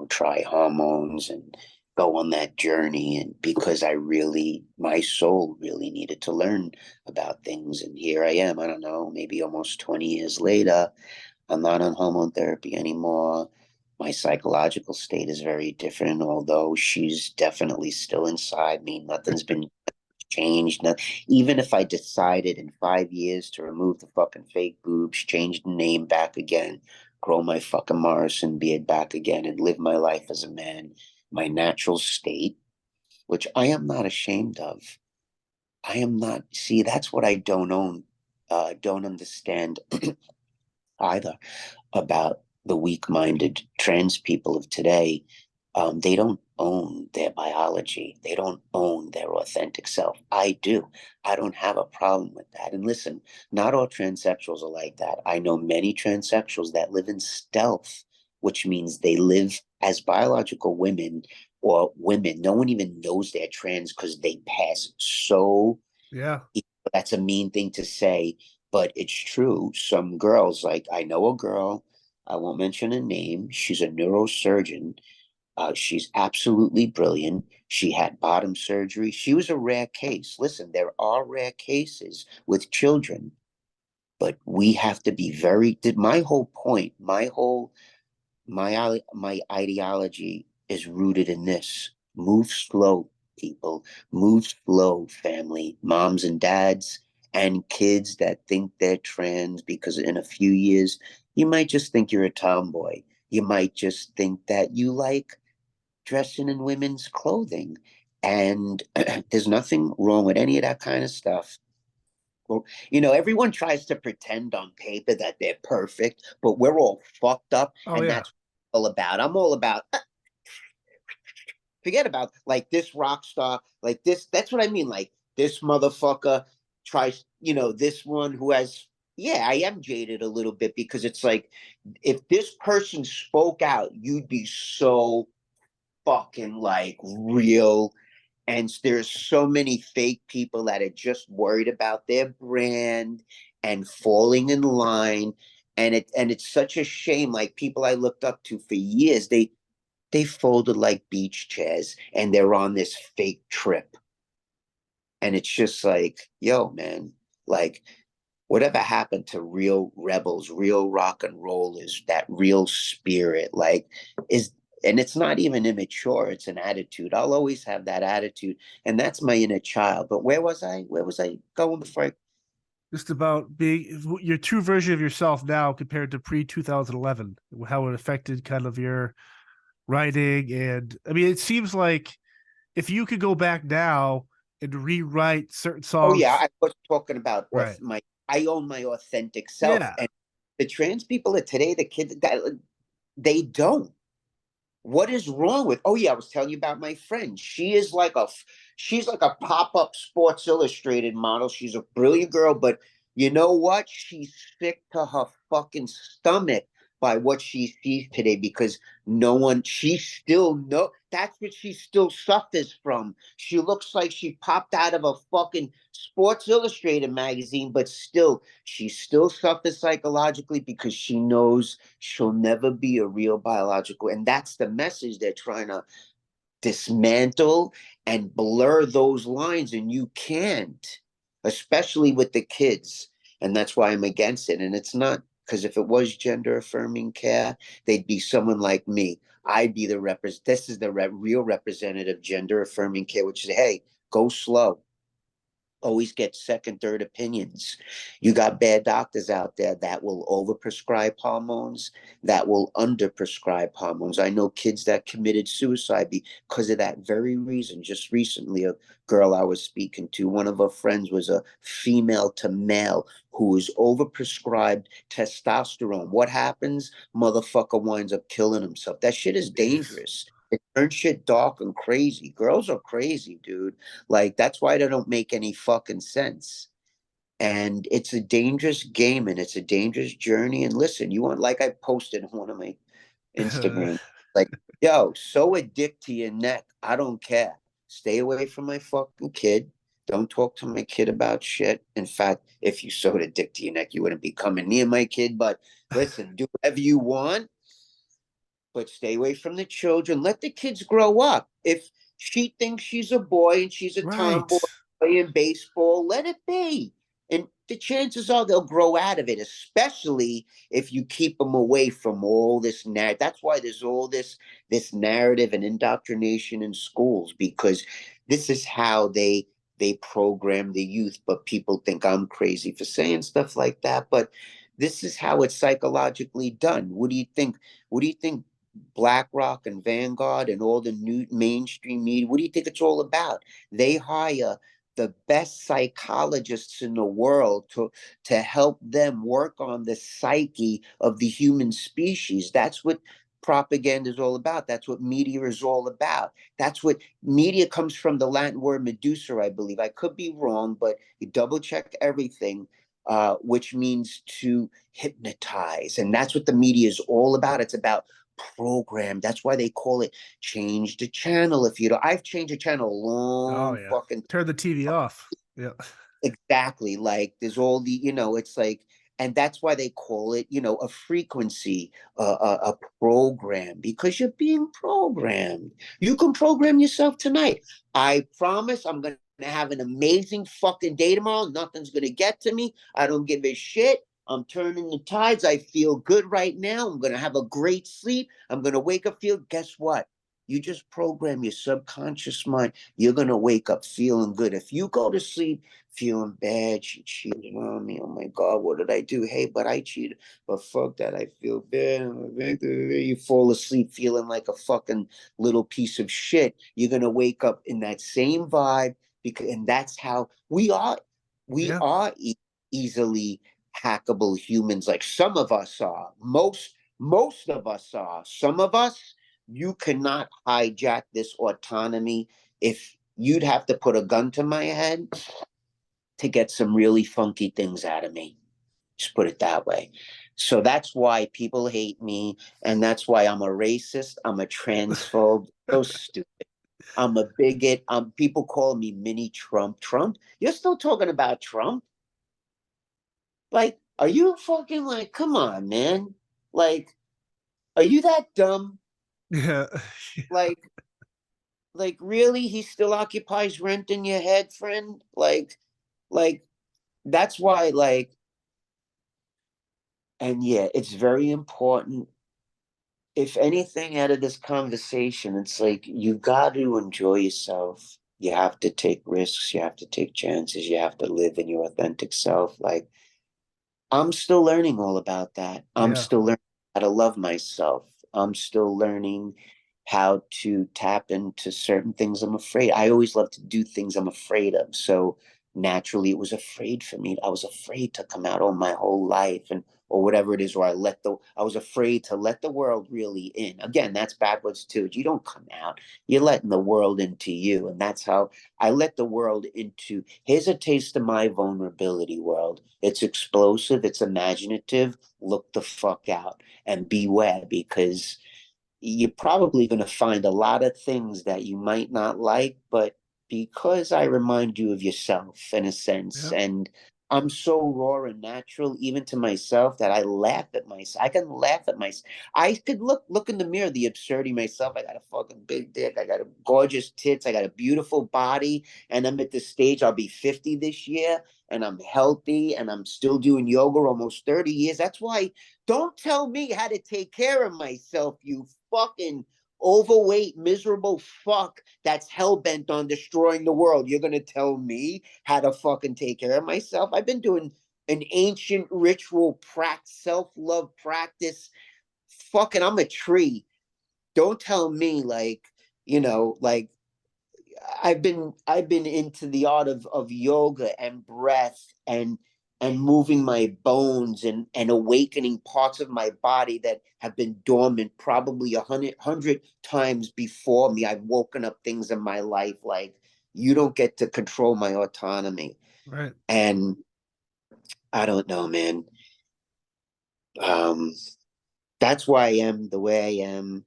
try hormones and go on that journey. And because my soul really needed to learn about things. And here I am, I don't know, maybe almost 20 years later. I'm not on hormone therapy anymore. My psychological state is very different, although she's definitely still inside me. Nothing's been changed. Not, even if I decided in 5 years to remove the fucking fake boobs, change the name back again, grow my fucking Morrison beard back again, and live my life as a man, my natural state, which I am not ashamed of. I am not. See, that's what I don't understand either about the weak-minded trans people of today. They don't own their biology. They don't own their authentic self. I do. I don't have a problem with that. And listen, not all transsexuals are like that. I know many transsexuals that live in stealth, which means they live as biological women or women. No one even knows they're trans because they pass so. Yeah. That's a mean thing to say, but it's true. Some girls, like I know a girl, I won't mention a name. She's a neurosurgeon. She's absolutely brilliant. She had bottom surgery. She was a rare case. Listen, there are rare cases with children, but we have to be very. My whole point, my ideology is rooted in this: move slow, people. Move slow, family, moms and dads, and kids that think they're trans, because in a few years you might just think you're a tomboy. You might just think that you like dressing in women's clothing, and there's nothing wrong with any of that kind of stuff. Well, everyone tries to pretend on paper that they're perfect, but we're all fucked up, Oh and yeah. that's what I'm all about. I'm all about, forget about like this rock star, like this. That's what I mean. Like, this motherfucker tries, this one who has, yeah, I am jaded a little bit because it's like, if this person spoke out, you'd be so fucking like real. And there's so many fake people that are just worried about their brand and falling in line. And it's such a shame. Like, people I looked up to for years, they folded like beach chairs and they're on this fake trip. And it's just like, yo, man, like, whatever happened to real rebels, real rock and rollers, that real spirit, like, is, and it's not even immature, it's an attitude. I'll always have that attitude, and that's my inner child. But where was I going before I. Just about being your true version of yourself now compared to pre 2011, how it affected kind of your writing. And I mean, it seems like if you could go back now and rewrite certain Oh yeah, songs, I was talking about right? I own my authentic self. Yeah. And the trans people of today, the kids that they don't. What is wrong with? Oh yeah, I was telling you about my friend. She's like a pop-up Sports Illustrated model. She's a brilliant girl, but you know what? She's sick to her fucking stomach by what she sees today, because no one she still know that's what she still suffers from. She looks like she popped out of a fucking Sports Illustrated magazine, but still she still suffers psychologically because she knows she'll never be a real biological. And that's the message they're trying to dismantle and blur those lines. And you can't. especially with the kids. And that's why I'm against it. And it's not because if it was gender affirming care, they'd be someone like me. I'd be the this is the real representative gender affirming care, which is, hey, go slow, always get second, third opinions. You got bad doctors out there that will overprescribe hormones, that will underprescribe hormones. I know kids that committed suicide because of that very reason. Just recently, a girl I was speaking to, one of her friends was a female to male who was overprescribed testosterone. What happens? Motherfucker winds up killing himself. That shit is Jeez. dangerous. It turns shit dark and crazy. Girls are crazy, dude. Like, that's why they don't make any fucking sense. And it's a dangerous game and it's a dangerous journey. And listen, you want, like I posted on one of my Instagram, like, yo, sew a dick to your neck. I don't care. Stay away from my fucking kid. Don't talk to my kid about shit. In fact, if you sewed a dick to your neck, you wouldn't be coming near my kid. But listen, do whatever you want, but stay away from the children. Let the kids grow up. If she thinks she's a boy and she's a Right. tomboy playing baseball, let it be. And the chances are they'll grow out of it, especially if you keep them away from all this narrative. That's why there's all this narrative and indoctrination in schools, because this is how they program the youth. But people think I'm crazy for saying stuff like that. But this is how it's psychologically done. What do you think? What do you think BlackRock and Vanguard and all the new mainstream media, what do you think it's all about? They hire the best psychologists in the world to help them work on the psyche of the human species. That's what propaganda is all about. That's what media is all about. That's what media comes from, the Latin word Medusa, I believe. I could be wrong, but you double check everything, which means to hypnotize. And that's what the media is all about. It's about program. That's why they call it change the channel. If you know, I've changed the channel a Oh long yeah. fucking Turn the TV off. Yeah. exactly. Like there's all the, it's like, and that's why they call it, a frequency, a program, because you're being programmed. You can program yourself tonight. I promise I'm going to have an amazing fucking day tomorrow. Nothing's going to get to me. I don't give a shit. I'm turning the tides. I feel good right now. I'm going to have a great sleep. I'm going to wake up, feel, guess what? You just program your subconscious mind. You're going to wake up feeling good. If you go to sleep feeling bad, she cheated on me. Oh my God, what did I do? Hey, but I cheated. But fuck that. I feel bad. You fall asleep feeling like a fucking little piece of shit. You're going to wake up in that same vibe, because, and that's how we are. We Yeah. are easily hackable humans. Like some of us are. Most of us are. Some of us, you cannot hijack this autonomy. If you'd have to put a gun to my head to get some really funky things out of me, just put it that way. So that's why people hate me, and that's why I'm a racist, I'm a transphobe. So stupid. I'm a bigot. People call me mini Trump. Trump, you're still talking about Trump? Like, are you fucking, like, come on, man? Like, are you that dumb? Yeah. Like, really, he still occupies rent in your head, friend? Like that's why, like, and yeah, it's very important. If anything out of this conversation, it's like you got to enjoy yourself. You have to take risks. You have to take chances. You have to live in your authentic self. Like, I'm still learning all about that. I'm Yeah. still learning how to love myself. I'm still learning how to tap into certain things I'm afraid. I always love to do things I'm afraid of. So naturally it was afraid for me. I was afraid to come out all my whole life, and or whatever it is, or I was afraid to let the world really in. Again, that's backwards too. You don't come out. You're letting the world into you. And that's how I let the world into. Here's a taste of my vulnerability world. It's explosive, it's imaginative. Look the fuck out and beware, because you're probably going to find a lot of things that you might not like, but because I remind you of yourself in a sense, Yeah. and I'm so raw and natural, even to myself, that I laugh at myself. I can laugh at myself. I could look in the mirror, the absurdity myself. I got a fucking big dick. I got a gorgeous tits. I got a beautiful body, and I'm at the stage. I'll be 50 this year, and I'm healthy, and I'm still doing yoga almost 30 years. That's why. Don't tell me how to take care of myself, you fucking overweight, miserable fuck that's hell bent on destroying the world. You're gonna tell me how to fucking take care of myself? I've been doing an ancient ritual practice, self-love practice. Fucking, I'm a tree. Don't tell me like I've been into the art of yoga and breath and moving my bones and awakening parts of my body that have been dormant probably a hundred times before me. I've woken up things in my life like you don't get to control my autonomy. Right. And I don't know, man. Um, that's why I am the way I am.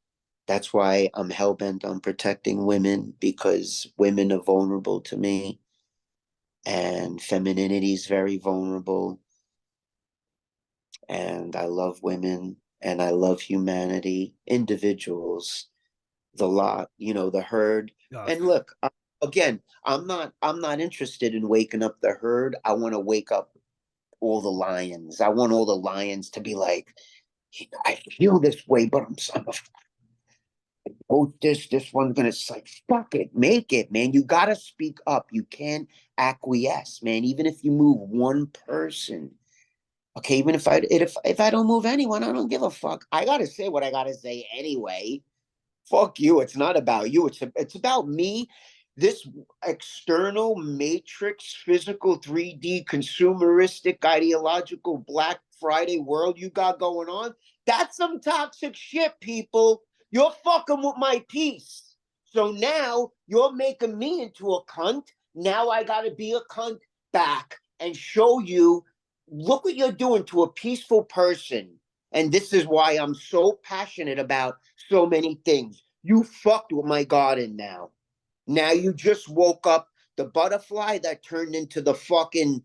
That's why I'm hell bent on protecting women because women are vulnerable to me and femininity is very vulnerable. And I love women and I love humanity, individuals, the lot, the herd. Yes. And look, again, I'm not interested in waking up the herd. I want to wake up all the lions. I want all the lions to be like, I feel this way, but I'm oh, this one's gonna like fuck it, make it, man. You gotta speak up. You can't acquiesce, man. Even if you move one person, okay. Even if I don't move anyone, I don't give a fuck. I gotta say what I gotta say anyway. Fuck you. It's not about you. It's about me. This external matrix, physical 3D, consumeristic, ideological Black Friday world you got going on. That's some toxic shit, people. You're fucking with my peace. So now you're making me into a cunt. Now I gotta be a cunt back and show you, look what you're doing to a peaceful person. And this is why I'm so passionate about so many things. You fucked with my garden now. Now you just woke up the butterfly that turned into the fucking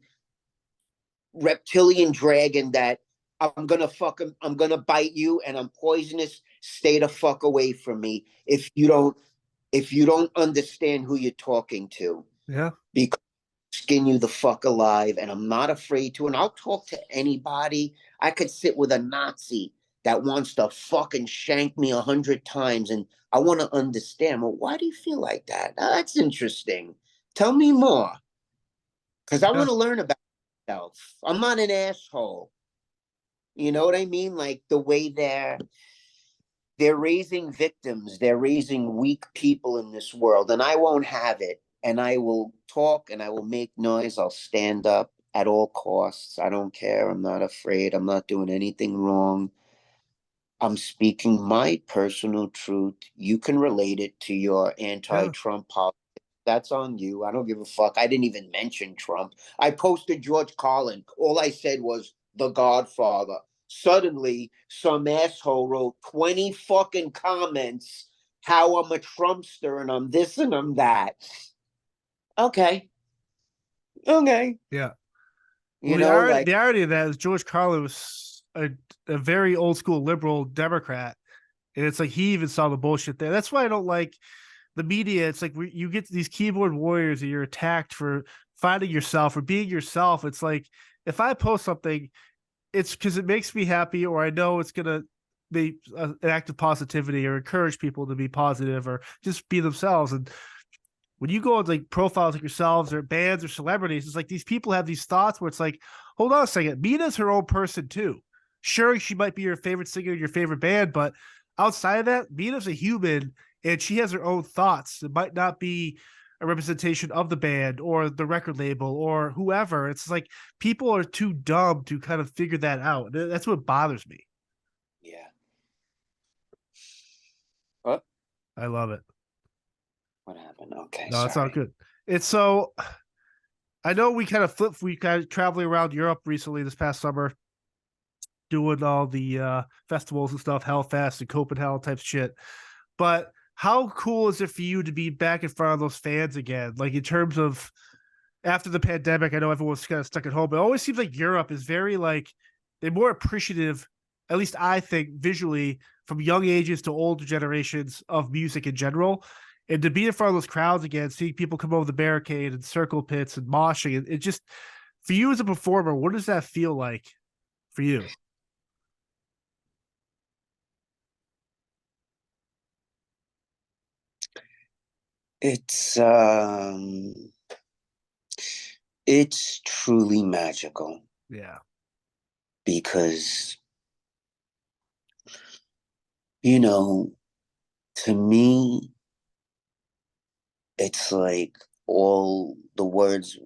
reptilian dragon that I'm gonna bite you and I'm poisonous. Stay the fuck away from me if you don't understand who you're talking to. Yeah. Because skin you the fuck alive, and I'm not afraid to. And I'll talk to anybody. I could sit with a Nazi that wants to fucking shank me 100 times, and I want to understand. Well, why do you feel like that? Now, that's interesting. Tell me more, because I Yeah. want to learn about myself. I'm not an asshole. You know what I mean? Like the way they're raising victims, they're raising weak people in this world, and I won't have it. And I will talk and I will make noise. I'll stand up at all costs. I don't care. I'm not afraid. I'm not doing anything wrong. I'm speaking my personal truth. You can relate it to your Yeah. anti-Trump politics. That's on you. I don't give a fuck. I didn't even mention Trump. I posted George Carlin. All I said was The Godfather. Suddenly, some asshole wrote 20 fucking comments how I'm a Trumpster and I'm this and I'm that. Okay. Okay. Yeah. Well, You know, like, the irony of that is George Carlin was a very old school liberal Democrat, and it's like he even saw the bullshit there. That's why I don't like the media. It's like you get these keyboard warriors and you're attacked for finding yourself or being yourself. It's like if I post something, it's because it makes me happy, or I know it's gonna be an act of positivity or encourage people to be positive or just be themselves. And when you go on like profiles like yourselves or bands or celebrities, it's like these people have these thoughts where it's like, hold on a second, Mina's her own person too. Sure, she might be your favorite singer, your favorite band, but outside of that, Mina's a human and she has her own thoughts. It might not be a representation of the band or the record label or whoever. It's like people are too dumb to kind of figure that out. That's what bothers me. yeah. What? I love it. What happened? Okay, No, it's all sorry. good. It's so I know we kind of traveling around Europe recently this past summer, doing all the festivals and stuff, Hellfest and Copenhagen type shit. But how cool is it for you to be back in front of those fans again? Like in terms of after the pandemic, I know everyone's kind of stuck at home, but it always seems like Europe is very like they're more appreciative, at least I think, visually from young ages to older generations of music in general. And to be in front of those crowds again, seeing people come over the barricade and circle pits and moshing, it just for you as a performer, what does that feel like for you? It's it's truly magical Yeah. because, you know, to me, it's like all the words,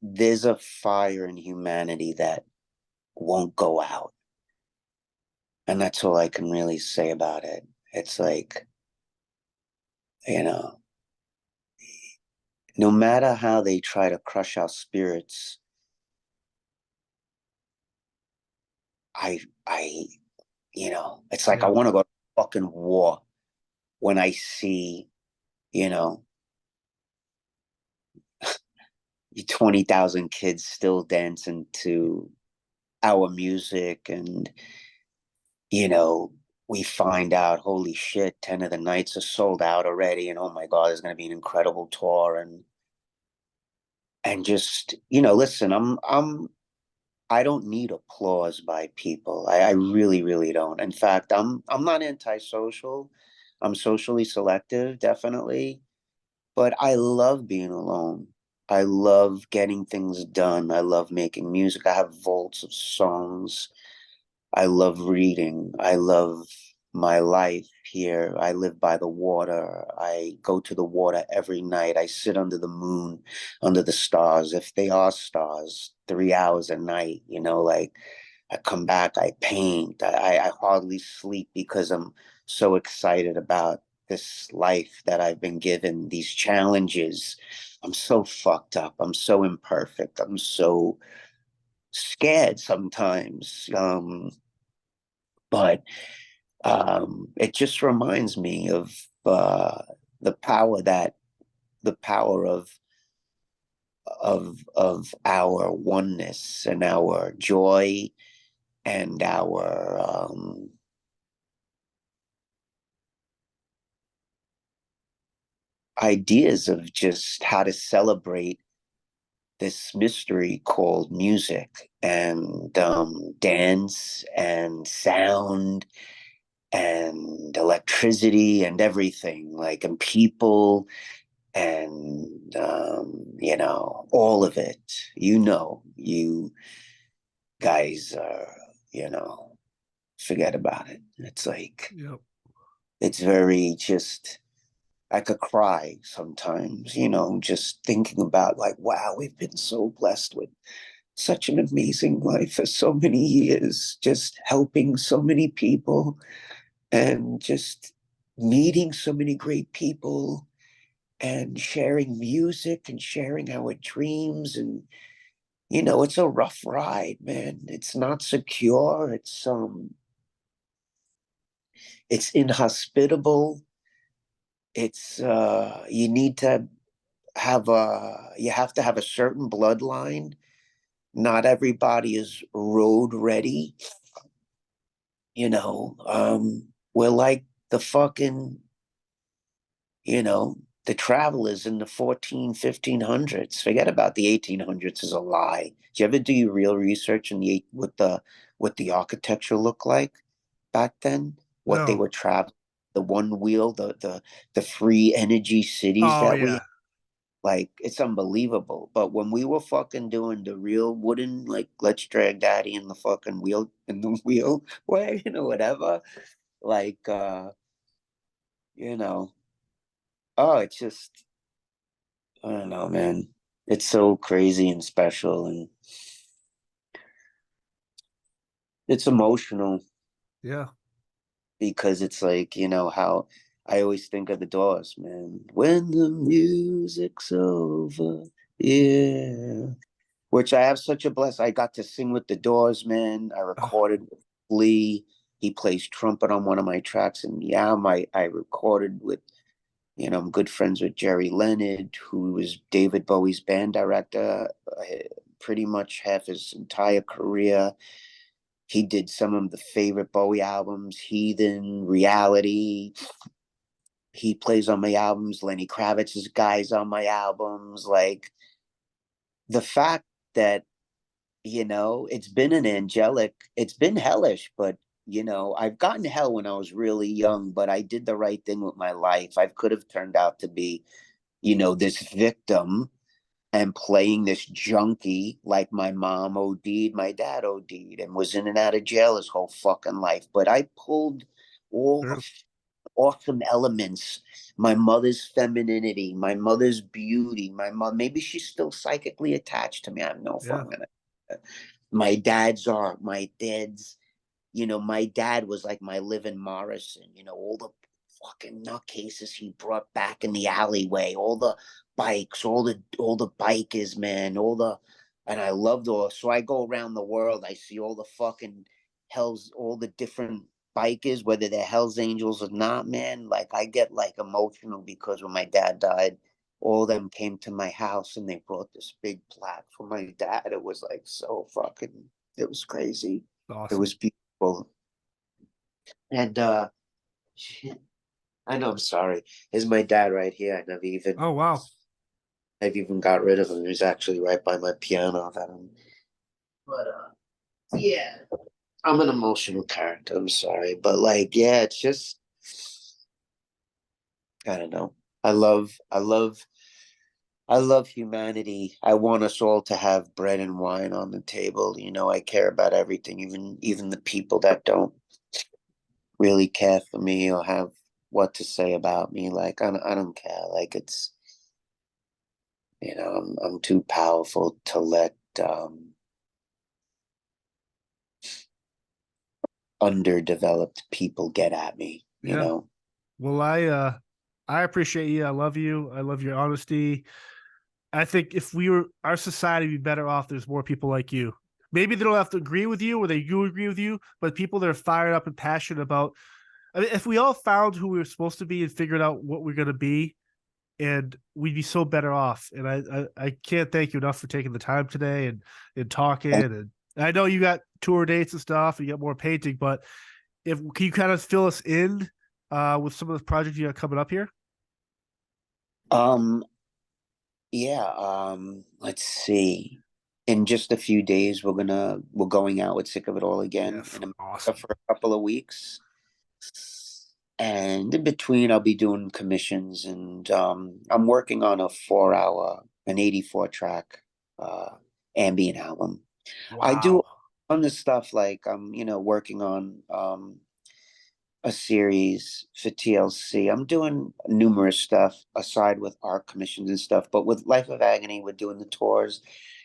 there's a fire in humanity that won't go out. And that's all I can really say about it. It's like, you know, no matter how they try to crush our spirits, I, it's like I Yeah. want to go to fucking war when I see, you know, 20,000 kids still dancing to our music. And, you know, we find out, holy shit, 10 of the nights are sold out already. And oh my God, there's going to be an incredible tour. And just, listen, I don't need applause by people. I really, really don't. In fact, I'm not antisocial. I'm socially selective, definitely. But I love being alone. I love getting things done. I love making music. I have vaults of songs. I love reading. I love my life here. I live by the water. I go to the water every night. I sit under the moon, under the stars, if they are stars, 3 hours a night, like I come back, I paint. I hardly sleep because I'm so excited about this life that I've been given, these challenges. I'm so fucked up. I'm so imperfect. I'm so scared sometimes. But it just reminds me of the power that the power of our oneness and our joy and our ideas of just how to celebrate this mystery called music and dance and sound and electricity and everything, like, and people, and all of it. You guys are, forget about it. It's like, Yep. it's very just, I could cry sometimes, just thinking about, like, wow, we've been so blessed with such an amazing life for so many years, just helping so many people and just meeting so many great people and sharing music and sharing our dreams. And it's a rough ride, man. It's not secure. It's inhospitable. It's you need to you have to have a certain bloodline. Not everybody is road ready. We're like the fucking, you know, the travelers in the 1500s. Forget about the 1800s is a lie. Did you ever do your real research in what the architecture looked like back then? What they No. were traveling, the one wheel, the free energy cities Oh that we yeah. had. Like, it's unbelievable. But when we were fucking doing the real wooden, like, let's drag daddy in the fucking wheel, in the wheel way, whatever. Like, you know, oh, it's just, I don't know, man. It's so crazy and special, and it's emotional Yeah. because it's like, how I always think of the Doors, man. When the music's over, yeah. Which I have such a bless. I got to sing with the Doors, man. I Oh, recorded with Lee. He plays trumpet on one of my tracks, and yeah, I recorded with I'm good friends with Jerry Leonard, who was David Bowie's band director, pretty much half his entire career. He did some of the favorite Bowie albums, Heathen, Reality. He plays on my albums. Lenny Kravitz's guys on my albums. Like the fact that, it's been hellish, but I've gotten hell when I was really young, but I did the right thing with my life. I could have turned out to be, this victim and playing this junkie like my mom OD'd, my dad OD'd, and was in and out of jail his whole fucking life. But I pulled all the Sure. awesome elements, my mother's femininity, my mother's beauty, my mom. Maybe she's still psychically attached to me. I have no Yeah. fucking. My dad's art, my dad was like my living Morrison, all the fucking nutcases he brought back in the alleyway, all the bikes, all the bikers, man, and I loved all. So I go around the world, I see all the fucking all the different bikers, whether they're Hell's Angels or not, man. Like I get like emotional because when my dad died, all of them came to my house and they brought this big plaque for my dad. It was like so fucking, it was crazy. It Awesome. was beautiful. And shit, I know I'm sorry. Here's my dad right here. Oh wow. I've even got rid of him. He's actually right by my piano but yeah. I'm an emotional character. I'm sorry. But like, yeah, it's just I don't know. I love humanity. I want us all to have bread and wine on the table. I care about everything, even the people that don't really care for me or have what to say about me. Like I don't care. Like I'm too powerful to let underdeveloped people get at me, you Yeah. know. Well, I appreciate you. I love you. I love your honesty. I think if our society would be better off, there's more people like you. Maybe they don't have to agree with you or they do agree with you, but people that are fired up and passionate about. I mean, if we all found who we were supposed to be and figured out what we're going to be, and we'd be so better off. And I can't thank you enough for taking the time today and talking. And And I know you got tour dates and stuff, and you got more painting, but if can you kind of fill us in with some of the projects you got coming up here? um yeah, let's see. In just a few days we're going out with Sick of It All Yeah, again in America awesome. for a couple of weeks. And in between I'll be doing commissions and I'm working on an 84 track ambient album. I do Wow. on this stuff like I'm, working on a series for TLC. I'm doing numerous stuff aside with art commissions and stuff, but with Life of Agony, we're doing the tours.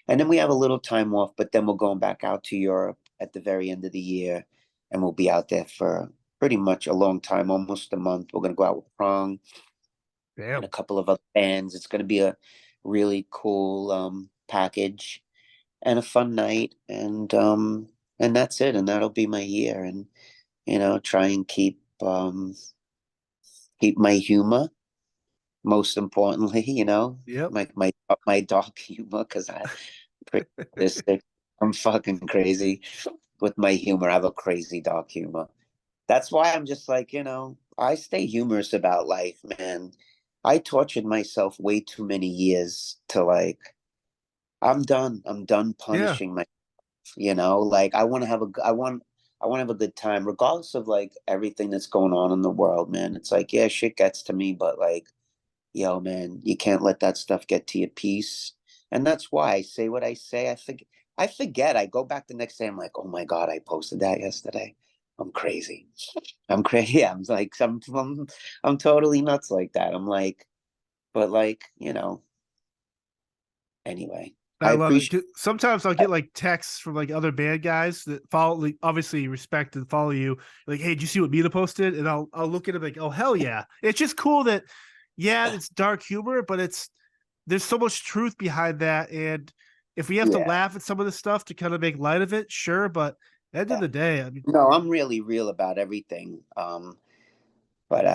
And then we have a little time off, but then we're going back out to Europe at the very end of the year. And we'll be out there for pretty much a long time, almost a month. We're going to go out with Prong and a Damn. couple of other bands. It's going to be a really cool package and a fun night. And that's it. And that'll be my year. And try and keep my humor, most importantly, Yep. my dog humor, because I'm pretty sadistic. I'm fucking crazy with my humor. I have a crazy dog humor. That's why I'm just like, I stay humorous about life, man. I tortured myself way too many years to like, I'm done. I'm done Yeah. punishing like I want to have a good time regardless of like everything that's going on in the world, man. It's like, yeah, shit gets to me, but like, yo, man, you can't let that stuff get to your peace. And that's why I say what I say. I forget. I go back the next day, I'm like, oh my God, I posted that yesterday. I'm crazy. I'm crazy. Yeah, I'm like I'm totally nuts like that. I'm like, but like, anyway. I I love it. appreciate 'Cause sometimes I'll get like texts from like other band guys that follow, like, obviously respect and follow you. Like, hey, did you see what Mina posted? And I'll look at it like, oh hell yeah! It's just cool that, yeah, it's dark humor, but there's so much truth behind that. And if we have to yeah. laugh at some of the stuff to kind of make light of it, sure. But at the end of Yeah. the day, I mean, No, I'm really real about everything. But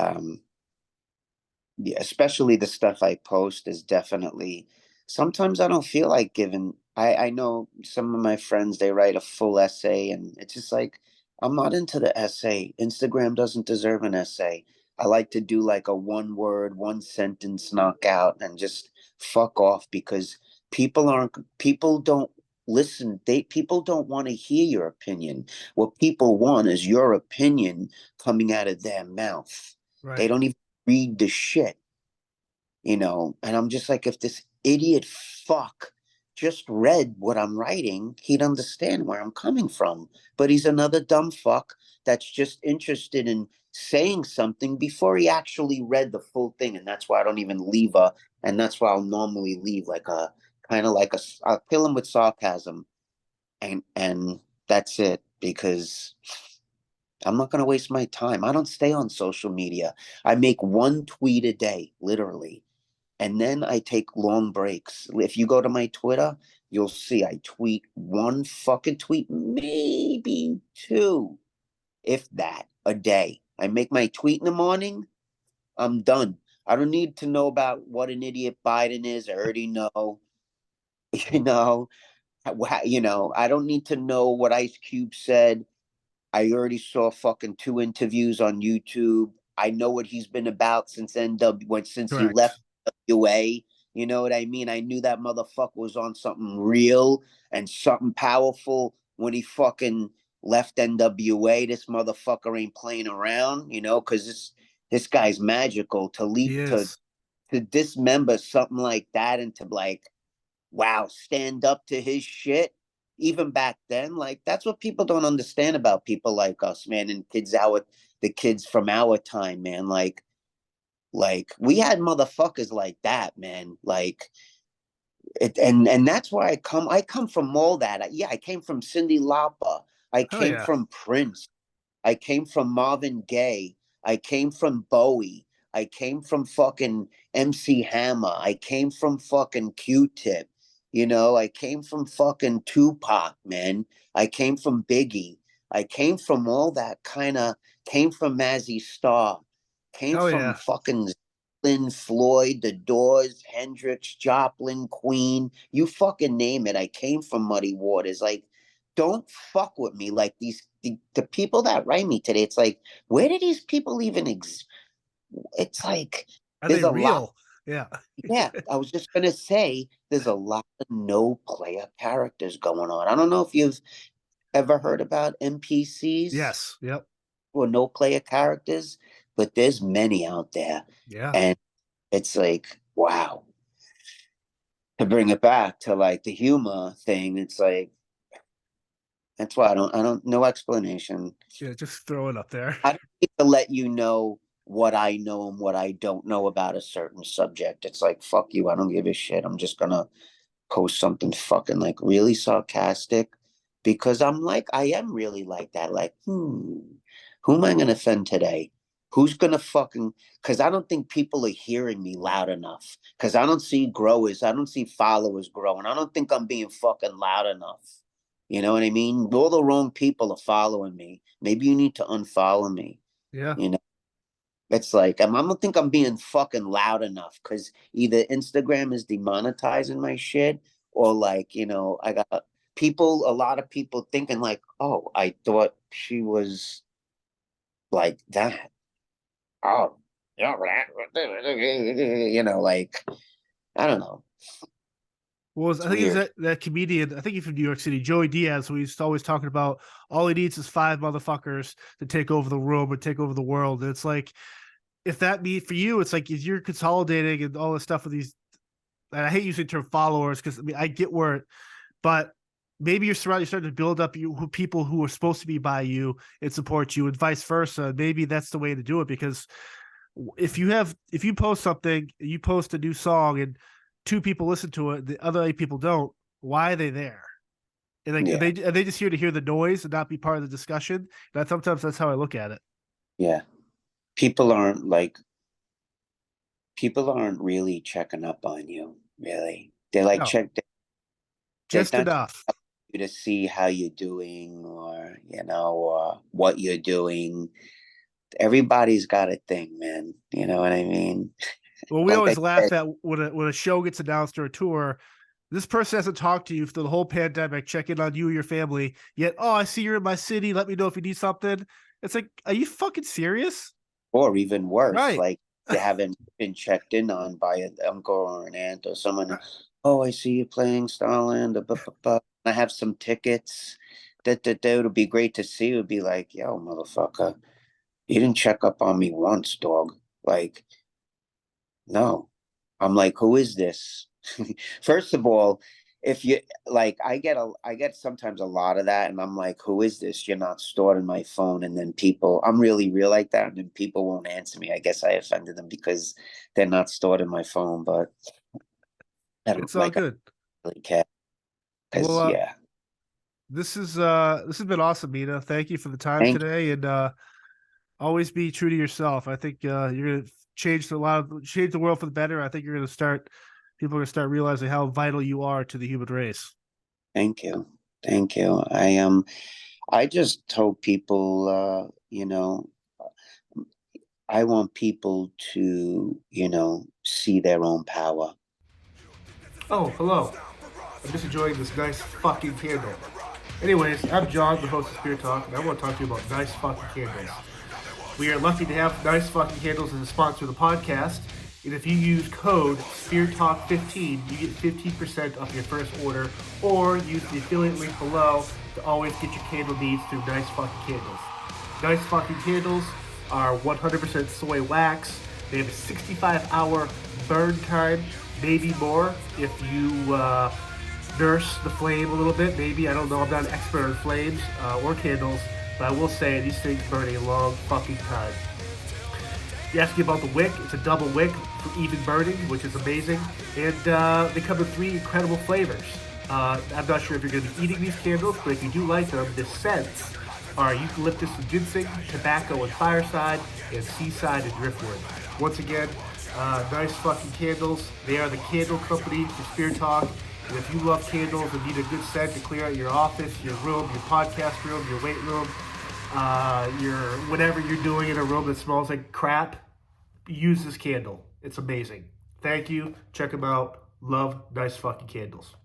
yeah, especially the stuff I post is definitely sometimes I don't feel like giving. I know some of my friends, they write a full essay and it's just like I'm not into the essay. Instagram doesn't deserve an essay. I like to do like a one word, one sentence knockout and just fuck off because people don't listen. People don't want to hear your opinion. What people want is your opinion coming out of their mouth. They Right. don't even read the shit, and I'm just like, if this idiot fuck just read what I'm writing, he'd understand where I'm coming from. But he's another dumb fuck that's just interested in saying something before he actually read the full thing. And that's why I don't even leave and that's why I'll normally leave like a kind of like I'll kill him with sarcasm, and that's it, because I'm not going to waste my time. I don't stay on social media. I make one tweet a day, literally, and then I take long breaks. If you go to my Twitter, you'll see I tweet one fucking tweet, maybe two, if that, a day. I make my tweet in the morning, I'm done. I don't need to know about what an idiot Biden is. I already know. You know, I don't need to know what Ice Cube said. I already saw fucking two interviews on YouTube. I know what he's been about since he left Correct. WA. You know what I mean? I knew that motherfucker was on something real and something powerful when he fucking left NWA. This motherfucker ain't playing around, because this guy's magical to lead He to is. to dismember something like that and to like, wow, stand up to his shit. Even back then, like that's what people don't understand about people like us, man, and the kids from our time, man. Like we had motherfuckers like that, man. Like and that's where I come from all that. Yeah, I came from Cyndi Lauper. I Oh came yeah. from Prince. I came from Marvin Gaye. I came from Bowie. I came from fucking MC Hammer. I came from fucking Q-Tip. I came from fucking Tupac, man. I came from Biggie. I came from all that came from Mazzy Star. Came Oh from yeah. fucking Lynn Floyd, The Doors, Hendrix, Joplin, Queen. You fucking name it. I came from Muddy Waters. Like, don't fuck with me like the people that write me today. It's like, where do these people even it's like Are they there's a lot. real? Yeah. Yeah, I was just gonna say there's a lot of no player characters going on. I don't know if you've ever heard about NPCs Yes. Yep. or no player characters, but there's many out there. Yeah. And it's like, wow. To bring it back to like the humor thing, it's like that's why I don't no explanation. Yeah. Just throw it up there. I don't need to let you know what I know and what I don't know about a certain subject. It's like, fuck you. I don't give a shit. I'm just gonna post something fucking like really sarcastic because I am really like that. Like, who am I gonna offend today? Who's gonna fucking, because I don't think people are hearing me loud enough. Because I don't see followers growing. I don't think I'm being fucking loud enough. You know what I mean? All the wrong people are following me. Maybe you need to unfollow me. Yeah. You know, it's like I don't think I'm being fucking loud enough because either Instagram is demonetizing my shit or like, I got a lot of people thinking like, oh, I thought she was like that. Oh, yeah, like I don't know. I It's think it's weird. that comedian. I think he's from New York City, Joey Diaz, who he's always talking about. All he needs is five motherfuckers to take over the room or take over the world. And it's like, if that be for you, it's like if you're consolidating and all this stuff with these. And I hate using the term followers because I mean I get where, but maybe you're starting to build up people who are supposed to be by you and support you, and vice versa. Maybe that's the way to do it because if you post something, you post a new song and two people listen to it, the other eight people don't. Why are they there? And like Yeah, are they just here to hear the noise and not be part of the discussion? That sometimes that's how I look at it. yeah. People aren't like people aren't really checking up on you, really. They like No, they're just not enough. you to see how you're doing or or what you're doing. Everybody's got a thing, man. You know what I mean? Well, we Like I always laugh said, at when a show gets announced or a tour. This person hasn't talked to you through the whole pandemic, check in on you and your family. Yet, oh, I see you're in my city. Let me know if you need something. It's like, are you fucking serious? or even worse, Right. like you haven't been checked in on by an uncle or an aunt or someone. Oh, I see you playing Starland. I have some tickets. That would be great to see. It would be like, yo, motherfucker, you didn't check up on me once, dog. Like, no. I'm like, who is this? First of all, if you like, I get sometimes a lot of that, and I'm like, who is this? You're not stored in my phone, and then people, I'm really real like that, and then people won't answer me. I guess I offended them because they're not stored in my phone, but I don't It's all like I good. don't really care Well, because yeah. this has been awesome, Mina. Thank you for the time Thank today, and always be true to yourself. I think you're gonna change the world for the better. I think you're gonna start people are gonna start realizing how vital you are to the human race. thank you. Thank you. I just hope people I want people to, see their own power. Oh, hello. I'm just enjoying this nice fucking candle. Anyways, I'm John, the host of Spirit Talk, and I want to talk to you about nice fucking candles. We are lucky to have Nice Fucking Candles as a sponsor of the podcast. And if you use code SpearTalk15, you get 15% off your first order, or use the affiliate link below to always get your candle needs through Nice Fucking Candles. Nice Fucking Candles are 100% soy wax. They have a 65-hour burn time, maybe more if you nurse the flame a little bit. Maybe, I don't know, I'm not an expert on flames or candles, but I will say these things burn a long fucking time. You ask me about the wick. It's a double wick for even burning, which is amazing. And they come in 3 incredible flavors. I'm not sure if you're going to be eating these candles, but if you do like them, the scents are eucalyptus and ginseng, tobacco and fireside, and seaside and driftwood. Once again, nice fucking candles. They are the candle company for Spear Talk. And if you love candles and need a good scent to clear out your office, your room, your podcast room, your weight room, your whatever you're doing in a room that smells like crap, use this candle. It's amazing. Thank you. Check them out. Love nice fucking candles.